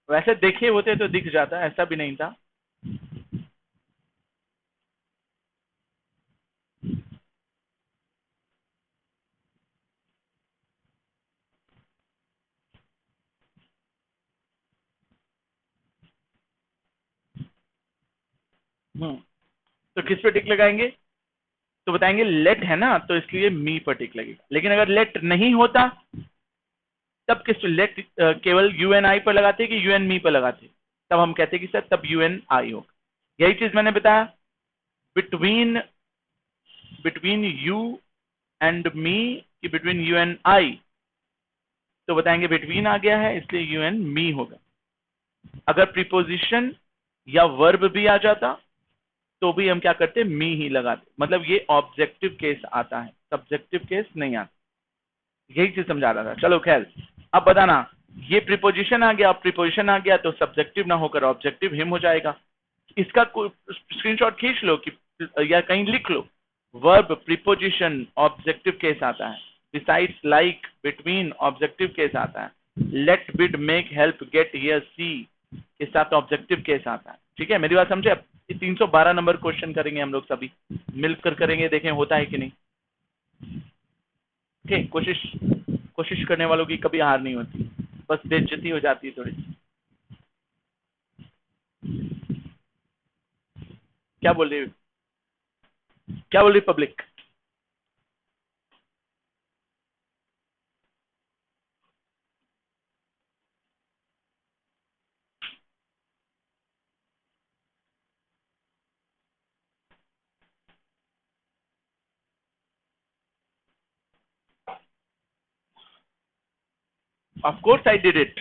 वैसे देखे होते तो दिख जाता, ऐसा भी नहीं था। तो किस पे टिक लगाएंगे? तो बताएंगे लेट है ना, तो इसलिए मी पर टिक लगेगा। लेकिन अगर लेट नहीं होता तब किस, लेट केवल यू एन आई पर लगाते कि यू एन मी पर लगाते? तब हम कहते कि सर तब यू एन आई होगा। यही चीज मैंने बताया, बिटवीन बिटवीन यू एंड मी कि बिटवीन यू एंड आई, तो बताएंगे बिटवीन आ गया है इसलिए यू एंड मी होगा। अगर प्रीपोजिशन या वर्ब भी आ जाता तो भी हम क्या करते, मी ही लगाते। मतलब ये ऑब्जेक्टिव केस आता है, सब्जेक्टिव केस नहीं आता। यही चीज समझा रहा था। चलो खैर, अब बताना, ये प्रीपोजिशन आ गया, प्रीपोजिशन आ गया तो सब्जेक्टिव ना होकर ऑब्जेक्टिव हिम हो जाएगा। इसका स्क्रीनशॉट खींच लो कि या कहीं लिख लो, वर्ब प्रीपोजिशन ऑब्जेक्टिव केस आता है, besides like between objective case आता है, let bid make help get hear see के साथ ऑब्जेक्टिव केस आता है। ठीक है, मेरी बात समझे? अब 312 नंबर क्वेश्चन करेंगे हम लोग, सभी मिलकर करेंगे, देखें होता है कि नहीं। ओके, कोशिश कोशिश करने वालों की कभी हार नहीं होती, बस बेइज्जती हो जाती है थोड़ी सी। क्या बोल रही, क्या बोल रही public? Of course I did it,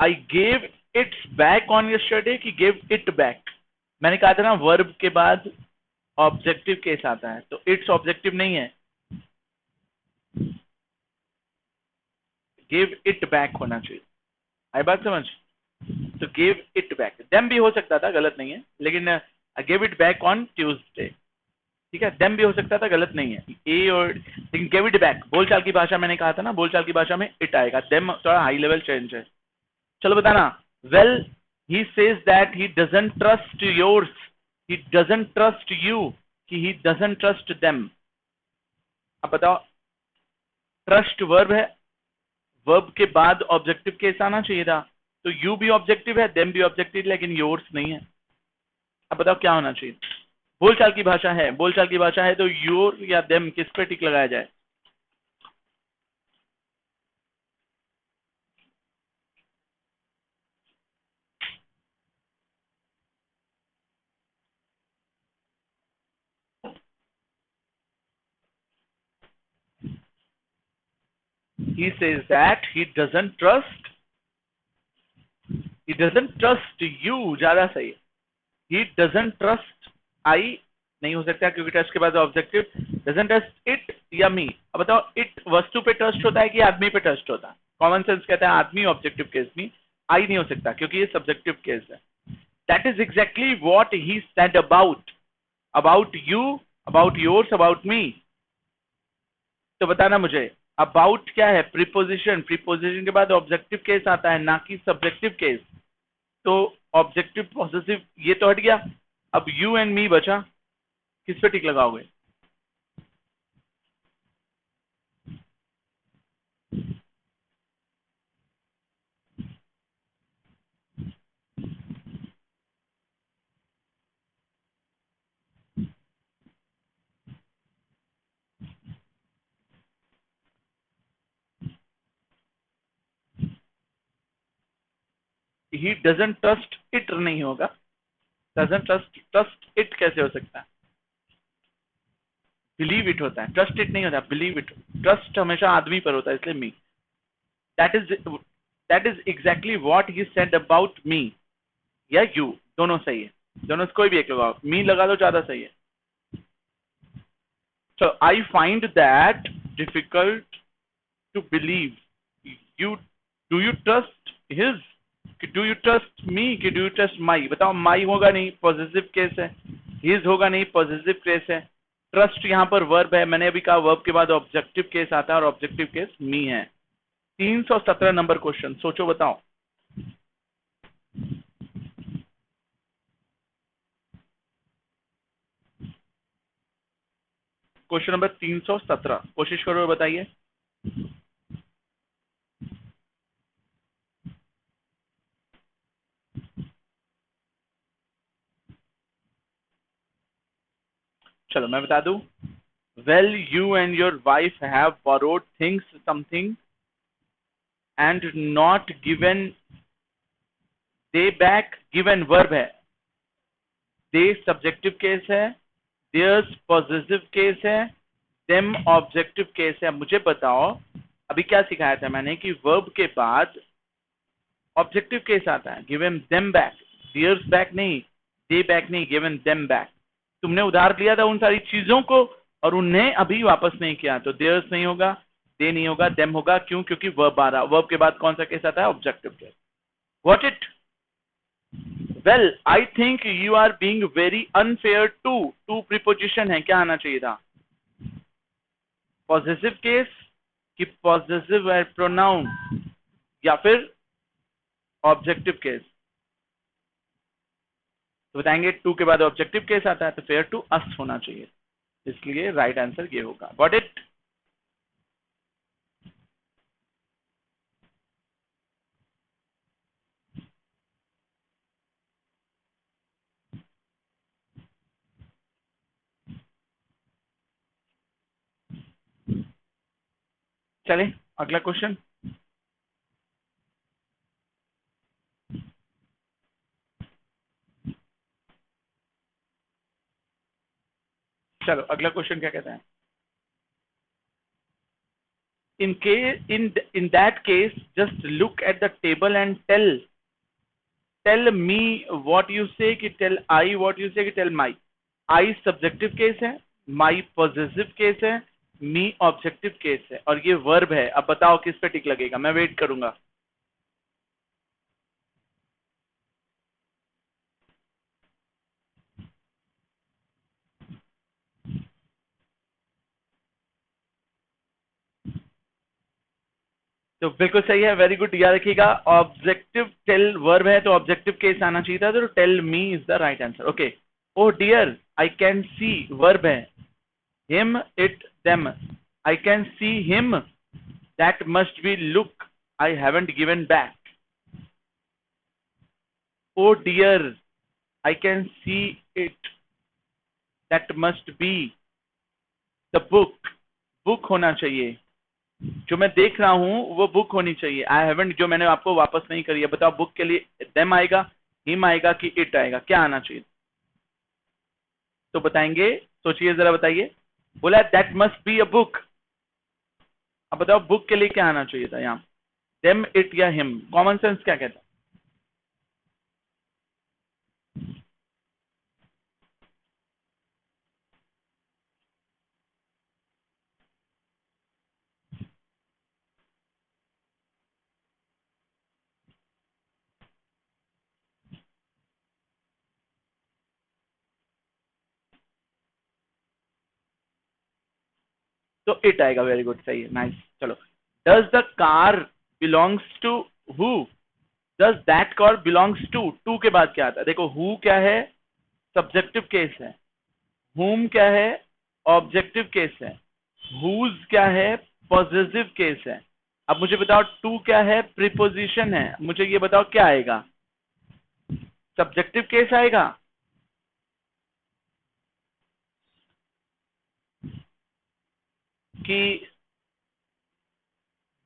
I gave it's back on yesterday कि गेव इट बैक। मैंने कहा था ना वर्ब के बाद ऑब्जेक्टिव केस आता है, तो इट्स ऑब्जेक्टिव नहीं है, गिव इट बैक होना चाहिए। आई बात समझ? तो गिव इट बैक, देम भी हो सकता था, गलत नहीं है, लेकिन give it back on Tuesday. ठीक है, देम भी हो सकता था, गलत नहीं है ए और, लेकिन गिव इट बैक बोलचाल की भाषा, मैंने कहा था ना बोलचाल की भाषा में इट आएगा, देम थोड़ा हाई लेवल चेंज है। चलो बताना, well he says that he doesn't trust yours, he doesn't trust you कि ही डजंट ट्रस्ट देम। अब बताओ, ट्रस्ट वर्ब है, वर्ब के बाद ऑब्जेक्टिव केस आना चाहिए था, तो यू भी ऑब्जेक्टिव है, देम भी ऑब्जेक्टिव, लेकिन योर्स नहीं है। अब बताओ क्या होना चाहिए? बोलचाल की भाषा है, बोलचाल की भाषा है, तो योर या देम किस पे टिक लगाया जाए? He says that he doesn't trust you, ज्यादा सही है। He doesn't trust I, नहीं हो सकता क्योंकि ट्रस्ट के बाद ऑब्जेक्टिव, doesn't trust it या me। अब बताओ, इट वस्तु पे ट्रस्ट होता है कि आदमी पे ट्रस्ट होता है? कॉमन सेंस कहता है आदमी ऑब्जेक्टिव केस में, आई नहीं हो सकता क्योंकि ये सब्जेक्टिव केस है। That is exactly what he said about you, about yours, about me. तो बताना मुझे, अबाउट क्या है? प्रीपोजिशन, प्रीपोजिशन के बाद ऑब्जेक्टिव केस आता है ना कि सब्जेक्टिव केस। तो ऑब्जेक्टिव पॉसेसिव ये तो हट गया, अब यू एंड मी बचा, किस पे टिक लगाओगे? ही डजंट ट्रस्ट इट नहीं होगा, डजंट ट्रस्ट, ट्रस्ट इट कैसे हो सकता है? बिलीव इट होता है, ट्रस्ट इट नहीं होता, बिलीव इट। ट्रस्ट हमेशा आदमी पर होता है, इसलिए me. That is exactly what he said about me या यू, दोनों सही है, दोनों से कोई भी एक लगाओ, मी लगा दो ज्यादा सही है। So I find that difficult to believe. You, do you trust his? कि डू यू ट्रस्ट मी, कि डू यू ट्रस्ट माई। बताओ, माई होगा नहीं, पॉजिटिव केस है। हिज होगा नहीं, पॉजिटिव केस है। ट्रस्ट यहाँ पर वर्ब है, मैंने अभी कहा वर्ब के बाद ऑब्जेक्टिव केस आता है और ऑब्जेक्टिव केस मी है। 317 नंबर क्वेश्चन, सोचो बताओ। क्वेश्चन नंबर 317, कोशिश करो और बताइए। चलो मैं बता दूं। Well you and your wife have borrowed things something and not given they back. Given verb है, दे सब्जेक्टिव केस है, देयर्स पॉजिटिव केस है, देम ऑब्जेक्टिव केस है। मुझे बताओ अभी क्या सिखाया था मैंने कि वर्ब के बाद ऑब्जेक्टिव केस आता है। Given them back, theirs back नहीं, दे बैक नहीं, गिवन देम बैक। तुमने उधार लिया था उन सारी चीजों को और उन्हें अभी वापस नहीं किया, तो देयर्स नहीं होगा, दे नहीं होगा, देम होगा। क्यों? क्योंकि वर्ब आ रहा। वर्ब के बाद कौन सा केस आता है? Objective case. What it? Well I think you are being very unfair to. To preposition है, क्या आना चाहिए था? पॉजिटिव केस कि पॉजिटिव प्रोनाउन या फिर ऑब्जेक्टिव केस? तो बताएंगे टू के बाद ऑब्जेक्टिव केस आता है तो फेयर टू अस होना चाहिए, इसलिए राइट आंसर ये होगा। Got it? चले अगला क्वेश्चन। चलो अगला क्वेश्चन क्या कहता है? in that case just look at the table and tell me what you say कि tell I what you say कि tell my। I subjective case है, my possessive case है, me objective case है और ये verb है। अब बताओ किस पे टिक लगेगा? मैं वेट करूंगा। तो बिल्कुल सही है, वेरी गुड। याद रखिएगा ऑब्जेक्टिव टेल वर्ब है तो ऑब्जेक्टिव केस आना चाहिए था, तो tell me is the right answer. Okay. Oh dear I can see verb है, him it them. I can see him, that must be Luke, I haven't given back. Oh dear I can see it, that must be the book. Book होना चाहिए, जो मैं देख रहा हूं वो book होनी चाहिए। आई हैवंट जो मैंने आपको वापस नहीं करी है। बताओ बुक के लिए देम आएगा, हिम आएगा कि इट आएगा? क्या आना चाहिए? तो बताएंगे, सोचिए जरा बताइए। बोला that must be a book. अब बताओ बुक के लिए क्या आना चाहिए था यहाँ? देम, इट या हिम? कॉमन सेंस क्या कहता है? तो इट आएगा। वेरी गुड, सही है, नाइस। चलो, does the car belongs to who? Does that car belongs to, to के बाद क्या आता है? देखो हु क्या है? सब्जेक्टिव केस है। whom क्या है? ऑब्जेक्टिव केस है। whose क्या है? पॉजिटिव केस है। अब मुझे बताओ टू क्या है? प्रीपोजिशन है। मुझे ये बताओ क्या आएगा? सब्जेक्टिव केस आएगा कि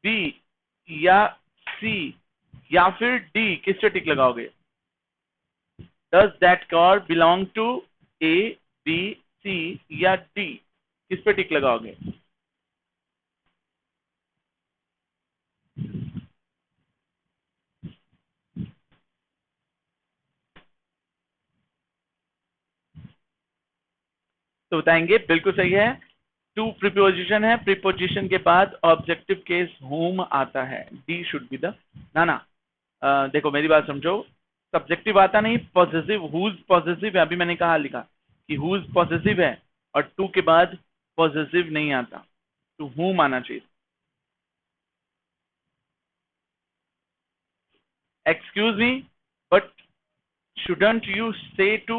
बी या सी या फिर डी? किस पे टिक लगाओगे? Does that car belong to A, B, C या डी? किस पे टिक लगाओगे? तो बताएंगे बिल्कुल सही है। टू प्रीपोजिशन है, प्रीपोजिशन के बाद ऑब्जेक्टिव केस होम आता है। D should be the. ना ना, देखो मेरी बात समझो, सब्जेक्टिव आता नहीं, पॉजिटिव हुज पॉजिटिव है, अभी मैंने कहा लिखा कि हुज पॉजिटिव है और टू के बाद पॉजिटिव नहीं आता, टू हुम आना चाहिए। Excuse me, but shouldn't you say to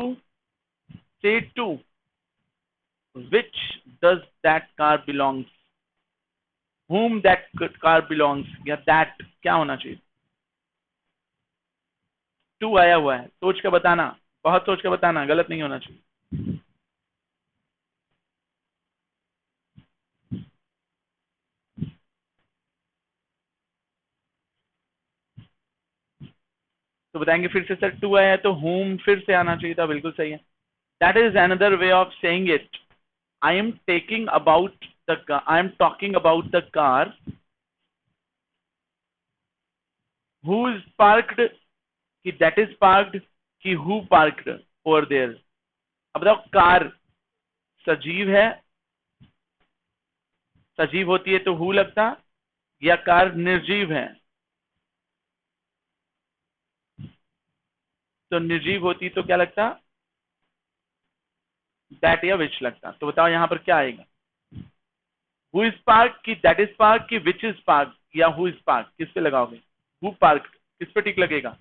which does that car belongs, whom that car belongs, या that क्या होना चाहिए? टू आया हुआ है, सोच के बताना, बहुत सोच के बताना, गलत नहीं होना चाहिए। तो बताएंगे फिर से सर टू आया है तो whom फिर से आना चाहिए था, बिल्कुल सही है। That is another way of saying it, I am taking about the I am talking about the car who is parked, कि दैट इज पार्क्ड, कि हु पार्क्ड ओवर देयर। अब बताओ कार सजीव है, सजीव होती है तो हु लगता, या कार निर्जीव है तो निर्जीव होती तो क्या लगता, दैट या विच लगता। तो बताओ यहां पर क्या आएगा, हु इज पार्क की दैट इज पार्क की विच इज पार्क या हु इज पार्क, किस पे लगाओगे? हु पार्क किस पे टिक लगेगा?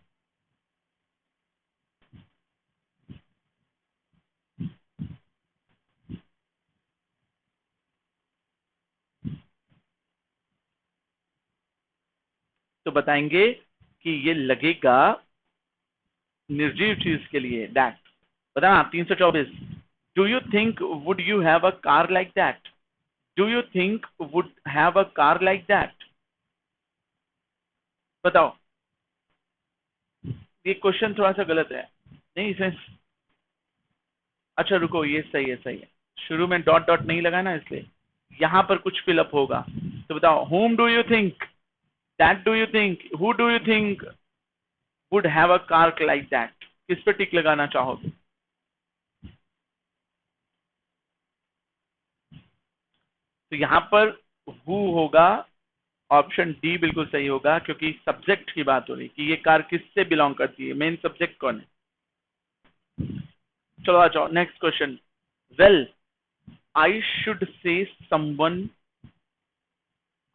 तो बताएंगे कि ये लगेगा निर्जीव चीज के लिए दैट। बताना 324, do you think would you have a car like that, do you think would have a car like that? बताओ, ये क्वेश्चन थोड़ा सा गलत है, नहीं इसमें, अच्छा रुको, ये सही है सही है, शुरू में डॉट डॉट नहीं लगा ना इसलिए, यहां पर कुछ फिलअप होगा। तो बताओ, whom do you think, that do you think, who do you think would have a car like that, किस पे टिक लगाना चाहोगे? तो यहां पर who होगा, ऑप्शन डी बिल्कुल सही होगा, क्योंकि सब्जेक्ट की बात हो रही कि ये कार किससे बिलोंग करती है, मेन सब्जेक्ट कौन है। चलो आ जाओ next question. Well I should say someone,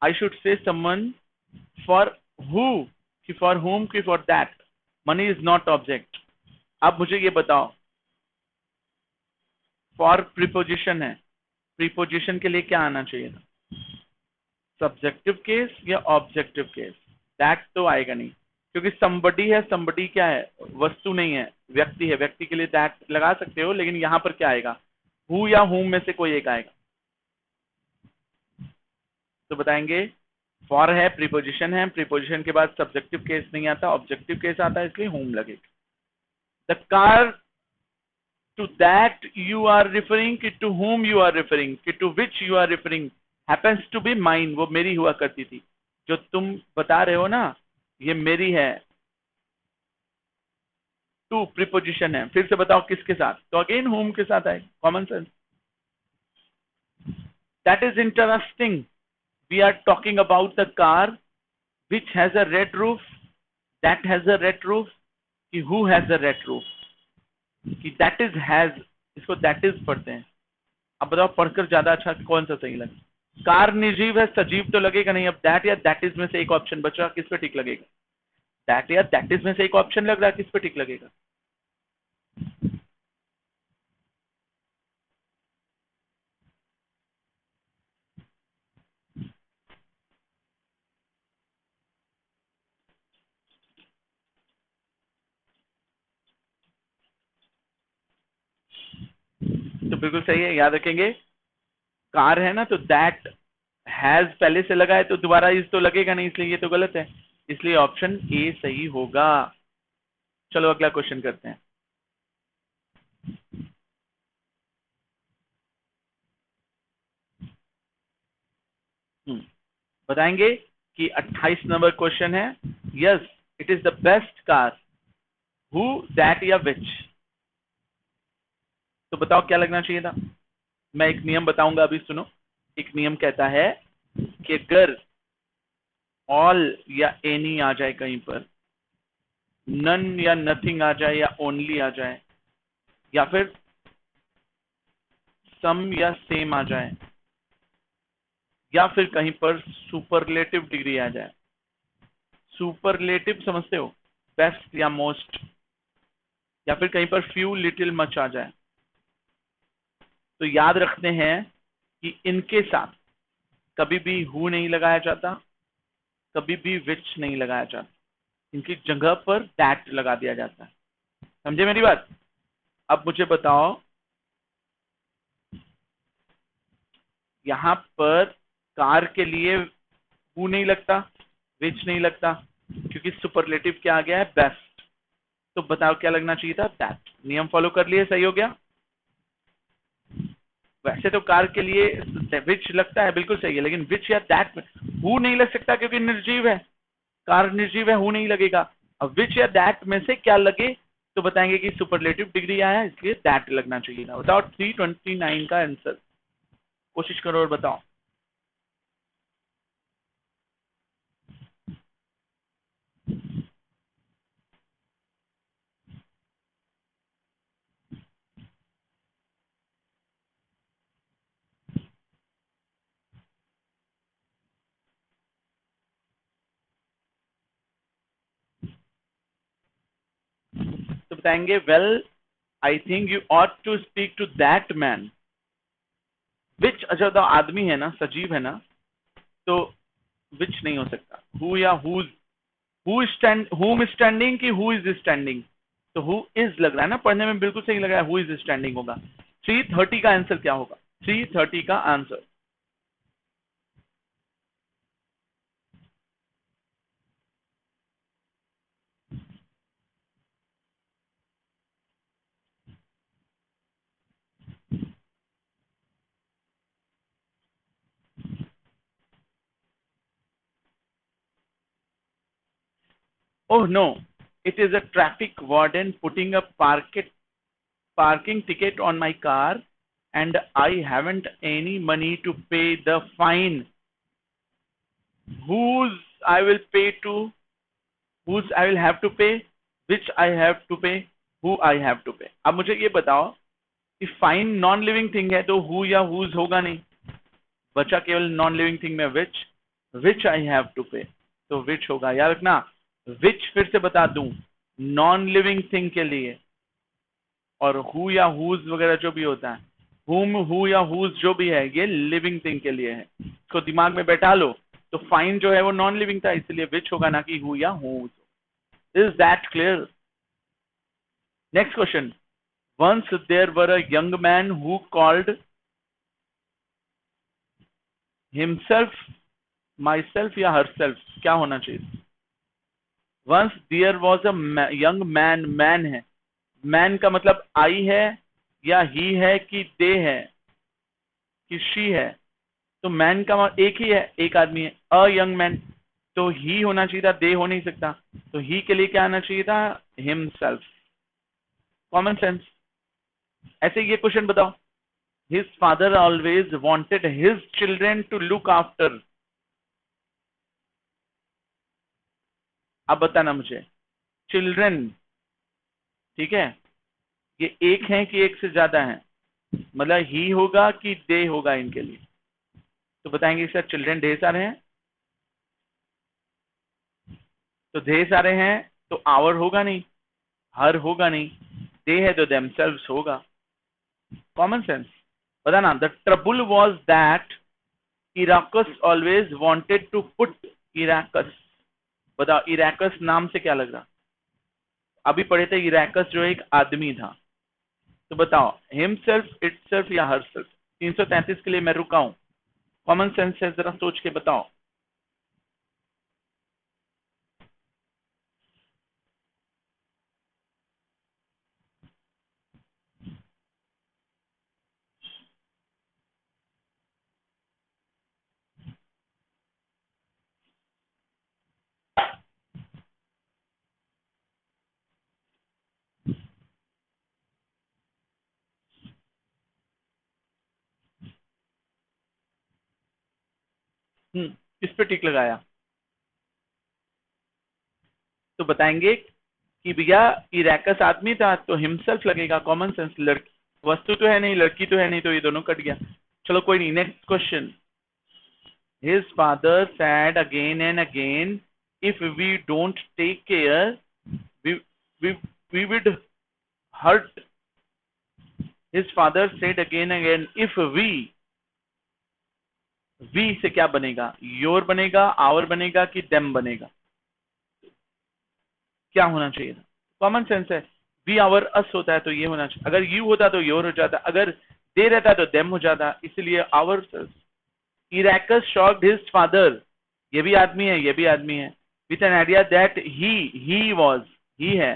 I should say someone for who, कि फॉर whom कि for that, money is not object. अब मुझे ये बताओ, फॉर प्रीपोजिशन है, प्रीपोजिशन के लिए क्या आना चाहिए था, सब्जेक्टिव केस या ऑब्जेक्टिव केस? दैट तो आएगा नहीं, क्योंकि somebody है, somebody क्या है, वस्तु नहीं है, व्यक्ति है, व्यक्ति के लिए दैट लगा सकते हो, लेकिन यहां पर क्या आएगा, हु या whom में से कोई एक आएगा। तो बताएंगे फॉर है, प्रीपोजिशन है, प्रीपोजिशन के बाद सब्जेक्टिव केस नहीं आता, ऑब्जेक्टिव केस आता है, इसलिए whom लगेगा। The car to that you are referring, कि to whom you are referring, कि to which you are referring happens to be mine, वो मेरी हुआ करती थी, जो तुम बता रहे हो ना ये मेरी है। टू प्रीपोजिशन है, फिर से बताओ किसके साथ, तो अगेन whom के साथ आए, common sense. That is interesting, we are talking about the car which has a red roof, that has a red roof, कि who has a red roof, कि दैट इज हैज, इसको that is पढ़ते हैं। अब बताओ पढ़कर ज्यादा अच्छा कौन सा सही लगे। कार निर्जीव है, सजीव तो लगेगा नहीं, अब दैट या दैट इज में से एक ऑप्शन बचा, किस पे टिक लगेगा? दैट या दैट इज में से एक ऑप्शन लग रहा है, किस पे टिक लगेगा? तो बिल्कुल सही है, याद रखेंगे, कार है ना तो दैट हैज पहले से लगा है तो दोबारा इज तो लगेगा नहीं, इसलिए ये तो गलत है, इसलिए ऑप्शन ए सही होगा। चलो अगला क्वेश्चन करते हैं। बताएंगे कि 28 नंबर क्वेश्चन है, yes it is the best car, who that या विच? तो बताओ क्या लगना चाहिए था। मैं एक नियम बताऊंगा, अभी सुनो। एक नियम कहता है कि अगर ऑल या एनी आ जाए कहीं पर, नन या नथिंग आ जाए या ओनली आ जाए, या फिर सम या सेम आ जाए, या फिर कहीं पर सुपरलेटिव डिग्री आ जाए। सुपरलेटिव समझते हो, बेस्ट या मोस्ट, या फिर कहीं पर फ्यू लिटिल मच आ जाए। तो याद रखते हैं कि इनके साथ कभी भी हु नहीं लगाया जाता, कभी भी विच नहीं लगाया जाता, इनकी जगह पर दैट लगा दिया जाता है। समझे मेरी बात? अब मुझे बताओ, यहां पर कार के लिए हु नहीं लगता, विच नहीं लगता, क्योंकि सुपरलेटिव क्या आ गया है, बेस्ट। तो बताओ क्या लगना चाहिए था, दैट। नियम फॉलो कर लिए, सही हो गया। वैसे तो कार के लिए विच लगता है, बिल्कुल सही है, लेकिन विच या दैट में हु नहीं लग सकता क्योंकि निर्जीव है, कार निर्जीव है, हु नहीं लगेगा। अब विच या दैट में से क्या लगे, तो बताएंगे कि सुपरलेटिव डिग्री आया है, इसलिए दैट लगना चाहिए था। बताओ 329 का आंसर, कोशिश करो और बताओ। तो बताएंगे well I think you ought to speak to that man. Which, अच्छा तो आदमी है ना, सजीव है ना, तो विच नहीं हो सकता। हु या हुज, हु स्टैंड, हुम स्टैंडिंग की हु इज स्टैंडिंग, तो हु इज लग रहा है ना, पढ़ने में बिल्कुल सही लग रहा है, हु इज स्टैंडिंग होगा। 330 का आंसर क्या होगा, 330 का answer. Oh no, it is a traffic warden putting a parking ticket on my car and I haven't any money to pay the fine. Whose I will pay to, whose I will have to pay, which I have to pay, who I have to pay. अब मुझे ये बताओ कि fine non living thing है तो who या whose होगा नहीं, बचा केवल नॉन लिविंग थिंग में विच आई हैव टू पे, तो विच होगा। याद रखना, विच फिर से बता दूं, नॉन लिविंग थिंग के लिए, और हु या हुज वगैरह जो भी होता है, हुम हु या हुज जो भी है, ये लिविंग थिंग के लिए है। इसको दिमाग में बैठा लो। तो फाइन जो है वो नॉन लिविंग था, इसलिए विच होगा, ना कि हु या whose. Is that clear? Next question. Once there were a young man who called himself, myself या हर सेल्फ, क्या होना चाहिए? Once there was a young man, man है, मैन का मतलब आई है या ही है कि दे है कि शी है, तो मैन का एक ही है, एक आदमी है, अ यंग मैन, तो ही होना चाहिए था, दे हो नहीं सकता, तो ही के लिए क्या आना चाहिए था, हिमसेल्फ। Common sense. ऐसे ये क्वेश्चन बताओ, his father always wanted his children to look after. अब बताना मुझे, चिल्ड्रेन, ठीक है, ये एक है कि एक से ज्यादा है, मतलब ही होगा कि दे होगा इनके लिए, तो बताएंगे सर चिल्ड्रेन ढेर सारे हैं, तो ढेर सारे हैं तो आवर होगा नहीं, हर होगा नहीं, दे है तो देमसेल्व्स होगा। Common sense. बताना, the trouble was that Iracus always wanted to put Iracus. बताओ इराकस नाम से क्या लग रहा, अभी पढ़े थे इराकस जो एक आदमी था, तो बताओ हिमसेल्फ, इटसेल्फ या हरसेल्फ। 333 के लिए मैं रुका हूं, कॉमन सेंस से जरा सोच के बताओ। किस पे टिक लगाया, तो बताएंगे कि भैया इरेकस आदमी था तो हिमसेल्फ लगेगा, कॉमन सेंस। लड़की वस्तु तो है नहीं, लड़की तो है नहीं, तो ये दोनों कट गया। चलो कोई नहीं, next question. His father said again and again, if we don't take care we we we would hurt. His father said again again, if we say क्या बनेगा? योर बनेगा, आवर बनेगा कि देम बनेगा? क्या होना चाहिए था? कॉमन सेंस है। वी आवर अस होता है तो ये होना चाहिए। अगर यू होता तो योर हो जाता, अगर दे रहता तो देम हो जाता, इसलिए our. Iracus shocked his father, ये भी आदमी है, ये भी आदमी है, with an idea that he was, he है,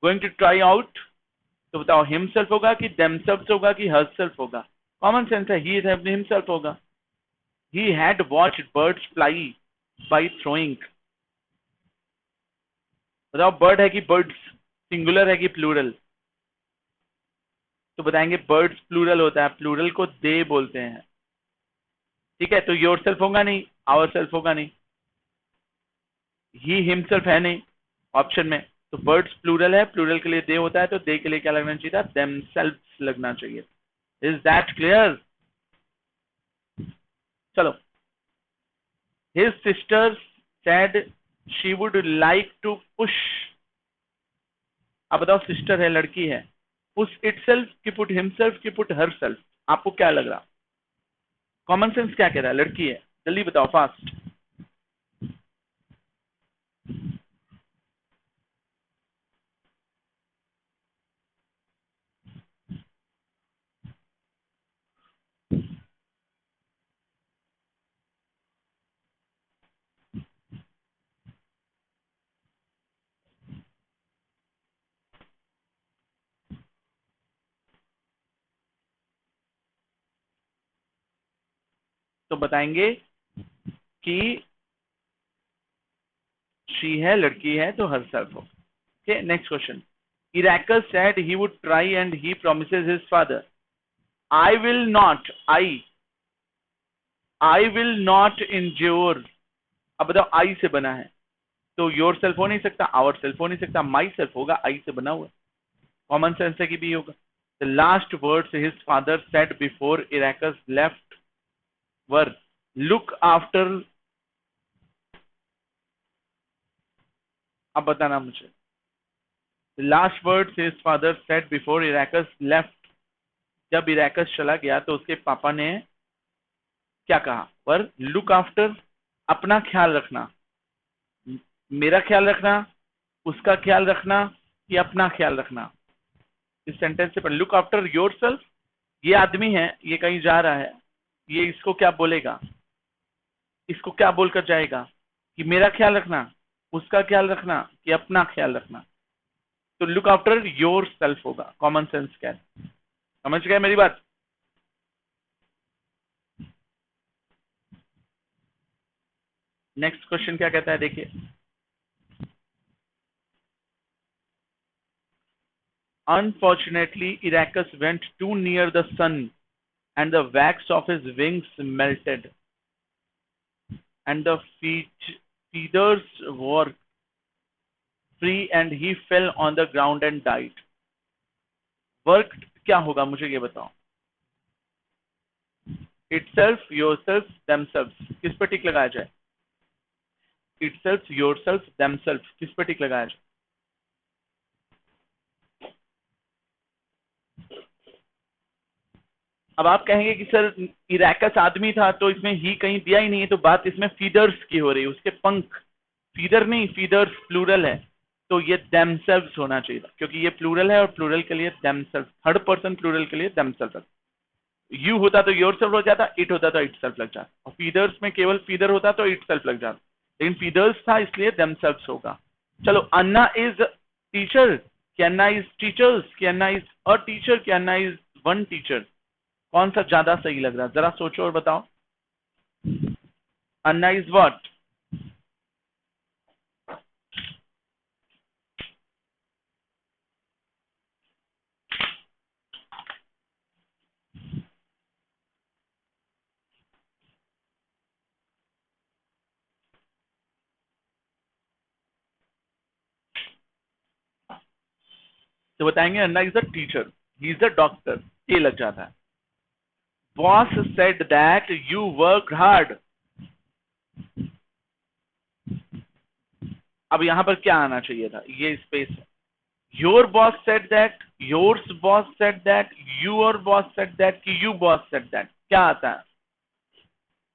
गोइंग टू ट्राई आउट। तो बताओ हिमसेल्फ होगा कि देमसेल्फ होगा कि हरसेल्फ होगा? कॉमन सेंस है, ही हिमसेल्फ होगा। He had watched birds fly by throwing. बताओ बर्ड है कि बर्ड्स, सिंगुलर है कि प्लूरल? तो बताएंगे बर्ड्स प्लूरल होता है, प्लूरल को दे बोलते हैं। ठीक है, तो योर सेल्फ होगा नहीं, आवर सेल्फ होगा नहीं, ही हिमसेल्फ है नहीं ऑप्शन में, तो बर्ड्स प्लूरल है, प्लूरल के लिए दे होता है, तो दे के लिए क्या लगना चाहिए था? देमसेल्व्स लगना चाहिए। Is that clear? चलो, his sister said she would like to push. अब बताओ सिस्टर है, लड़की है, पुश इटसेल्फ की पुट हिमसेल्फ की पुट हरसेल्फ? आपको क्या लग रहा? कॉमन सेंस क्या कह रहा है? लड़की है, जल्दी बताओ फास्ट। तो बताएंगे कि शी है, लड़की है, तो हरसेल्फ हो। Okay, next question. Iracus said he would try and he promises his father. I will not, I will not endure। अब बताओ आई से बना है, तो योर सेल्फ हो नहीं सकता, आवर सेल्फ हो नहीं सकता, माई सेल्फ होगा, आई से बना हुआ। कॉमन सेंस है कि भी होगा। The last words his father said before Iracus left were, look after. अब बताना मुझे, the last words his father said before Iracus left, जब इराकस चला गया तो उसके पापा ने क्या कहा? वर लुक आफ्टर, अपना ख्याल रखना, मेरा ख्याल रखना, उसका ख्याल रखना, कि अपना ख्याल रखना? इस सेंटेंस से लुक आफ्टर योर सेल्फ, ये आदमी है, ये कहीं जा रहा है, ये इसको क्या बोलेगा? इसको क्या बोलकर जाएगा? कि मेरा ख्याल रखना, उसका ख्याल रखना, कि अपना ख्याल रखना? तो लुक आफ्टर योर सेल्फ होगा। कॉमन सेंस क्या है? समझ गए मेरी बात? नेक्स्ट क्वेश्चन क्या कहता है, देखिए। Unfortunately, Iracus went too near the sun, and the wax of his wings melted, and the feathers were free, and he fell on the ground and died. Work क्या होगा मुझे ये बताओ? Itself, yourself, themselves, किस पे टिक लगाया जाए? Itself, yourself, themselves, किस पे टिक लगाया जाए? अब आप कहेंगे कि सर इराकस आदमी था तो इसमें ही कहीं दिया ही नहीं है, तो बात इसमें फीदर्स की हो रही है, उसके पंख। फीदर नहीं, फीदर्स प्लूरल है, तो ये देमसेल्व्स होना चाहिए था, क्योंकि ये प्लूरल है और प्लूरल के लिए देमसेल्फ, थर्ड पर्सन प्लूरल के लिए देमसेल्फ। यू होता तो योर सेल्फ हो जाता, इट होता तो इट सेल्फ लग जाता, और फीदर्स में केवल फीदर होता तो इट सेल्फ लग जाता, लेकिन फीदर्स था इसलिए देमसेल्व्स होगा। चलो, अन्ना इज टीचर, कि अन्ना इज टीचर्स, कि अन्ना इज अ टीचर, कि अन्ना इज वन टीचर? कौन सा ज्यादा सही लग रहा है, जरा सोचो और बताओ। Anna is what? तो बताएंगे Anna is a teacher, he is a doctor, ये लग जाता है। Boss said that you work hard. अब यहां पर क्या आना चाहिए था, ये स्पेस है। Your boss said that, yours boss said that, your boss said that, कि यू बॉस सेड दैट, क्या आता है?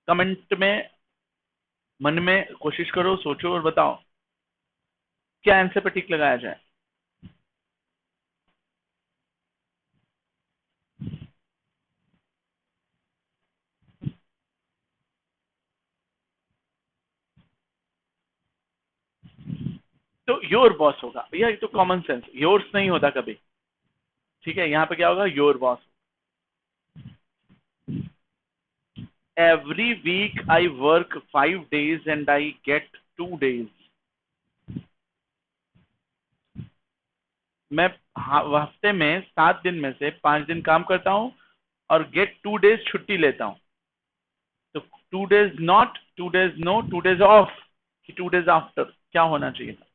कमेंट में, मन में कोशिश करो, सोचो और बताओ क्या आंसर पे टिक लगाया जाए। तो योर बॉस होगा भैया, ये तो कॉमन सेंस, योर्स नहीं होता कभी। ठीक है, यहां पे क्या होगा, your boss. Every week I work 5 days and I get 2 days। मैं हफ्ते में 7 दिन में से 5 दिन काम करता हूं और गेट 2 days छुट्टी लेता हूं। तो 2 days not, 2 days no, 2 days off, कि 2 days आफ्टर, क्या होना चाहिए था?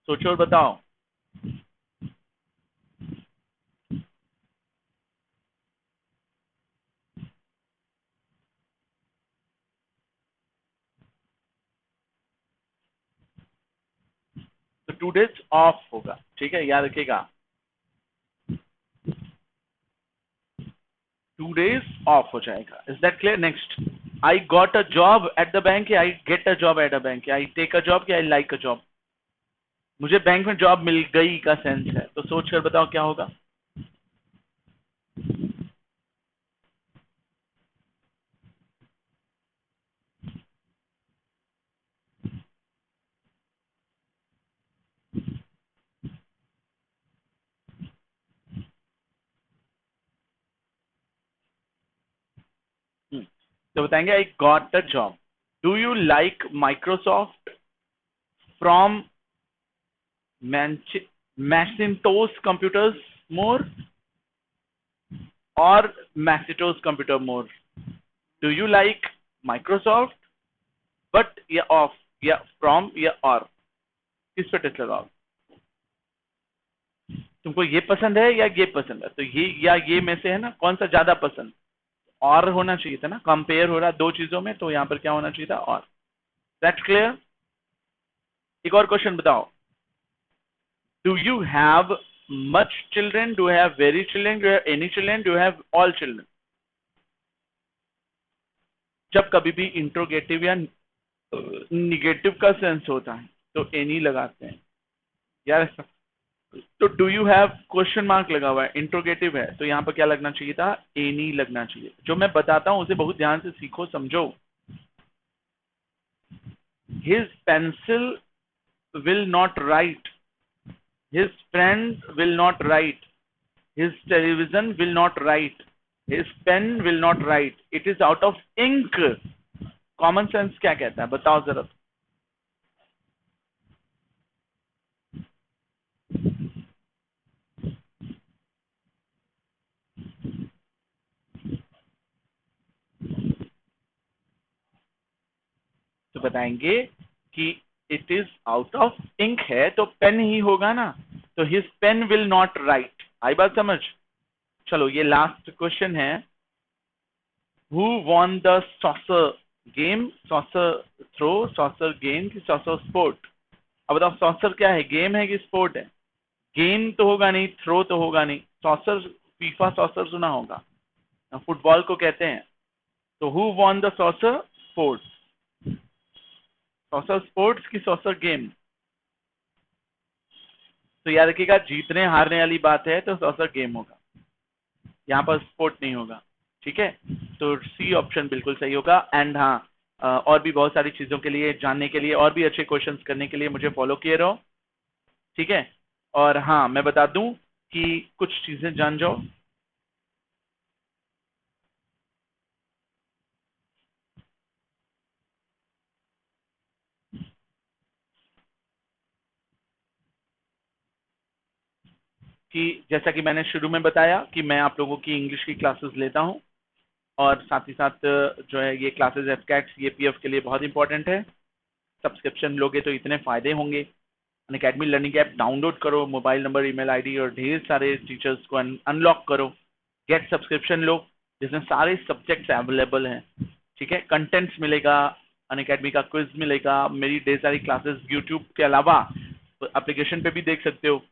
सोचो और बताओ। तो 2 days ऑफ होगा, ठीक है, याद रखिएगा। 2 days ऑफ हो जाएगा। Is that clear? Next, I got a job at the bank, I get a job at a bank, I take a job, I like a job. मुझे बैंक में job मिल गई का सेंस है, तो सोच कर बताओ क्या होगा। तो बताएंगे I got a job. Do you like Microsoft from Macintosh computers more और Macintosh computer more? Do you like Microsoft, but या ऑफ, या फ्रॉम, या और, किस पे टिक लगाओ? तुमको ये पसंद है या ये पसंद है, तो ये या ये में से है ना, कौन सा ज्यादा पसंद? और होना चाहिए था ना, कंपेयर हो रहा दो चीजों में, तो यहां पर क्या होना चाहिए था, और। That's clear? एक और क्वेश्चन बताओ। Do you have much children, do have very children, do have any children, do have all children? जब कभी भी इंट्रोगेटिव या निगेटिव का सेंस होता है तो एनी लगाते हैं यार। तो do you have question mark लगा हुआ है, इंट्रोगेटिव है, तो यहाँ पर क्या लगना चाहिए था, एनी लगना चाहिए। जो मैं बताता हूं उसे बहुत ध्यान से सीखो, समझो। His pencil will not write, his friend will not write, his television will not write, his pen will not write, it is out of ink। Common sense क्या कहता है, बताओ जरा। तो बताएंगे कि it is out of ink है तो पेन ही होगा ना, तो his pen will not write. आई बात समझ? चलो ये लास्ट क्वेश्चन है। Who won the saucer game, saucer throw, saucer game की सॉसर स्पोर्ट? अब बताओ सॉसर क्या है, गेम है कि स्पोर्ट है? गेम तो होगा नहीं, थ्रो तो होगा नहीं, सॉसर, फीफा सॉसर सुना होगा, फुटबॉल को कहते हैं। तो who won the saucer sports, saucer sports की सॉसर गेम? तो याद रखिएगा, जीतने हारने वाली बात है तो सॉसर गेम होगा, यहाँ पर स्पोर्ट नहीं होगा। ठीक है, तो सी ऑप्शन बिल्कुल सही होगा। एंड हाँ, और भी बहुत सारी चीजों के लिए जानने के लिए और भी अच्छे क्वेश्चंस करने के लिए मुझे फॉलो किए रहो। ठीक है, और हाँ मैं बता दूं कि कुछ चीजें जान जाओ कि जैसा कि मैंने शुरू में बताया कि मैं आप लोगों की इंग्लिश की क्लासेस लेता हूं, और साथ ही साथ जो है ये क्लासेस एफकैट सीएपीएफ के लिए बहुत इंपॉर्टेंट है। सब्सक्रिप्शन लोगे तो इतने फायदे होंगे। अनअकैडमी लर्निंग ऐप डाउनलोड करो, मोबाइल नंबर, ईमेल आईडी और ढेर सारे टीचर्स को अनलॉक करो, गेट सब्सक्रिप्शन लो जिसमें सारे सब्जेक्ट्स अवेलेबल हैं, ठीक है। कंटेंट्स मिलेगा, अनअकैडमी का क्विज मिलेगा, मेरी ढेर सारी क्लासेस यूट्यूब के अलावा एप्लीकेशन पे भी देख सकते हो।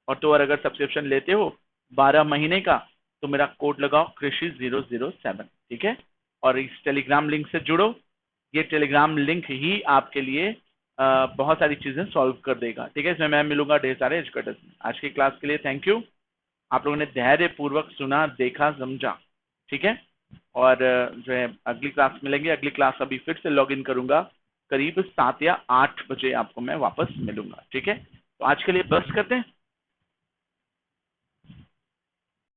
और तो और अगर सब्सक्रिप्शन लेते हो 12 महीने का तो मेरा कोड लगाओ कृषि007, ठीक है। और इस टेलीग्राम लिंक से जुड़ो, ये टेलीग्राम लिंक ही आपके लिए बहुत सारी चीज़ें सॉल्व कर देगा, ठीक है। इसमें मैं मिलूंगा ढेर सारे एजुकेटर्स में। आज की क्लास के लिए थैंक यू, आप लोगों ने धैर्यपूर्वक सुना, देखा, समझा, ठीक है। और जो है अगली क्लास मिलेंगे। अगली क्लास अभी फिर से लॉग इन करूंगा, करीब 7 या 8 बजे आपको मैं वापस मिलूंगा, ठीक है। तो आज के लिए बस करते हैं।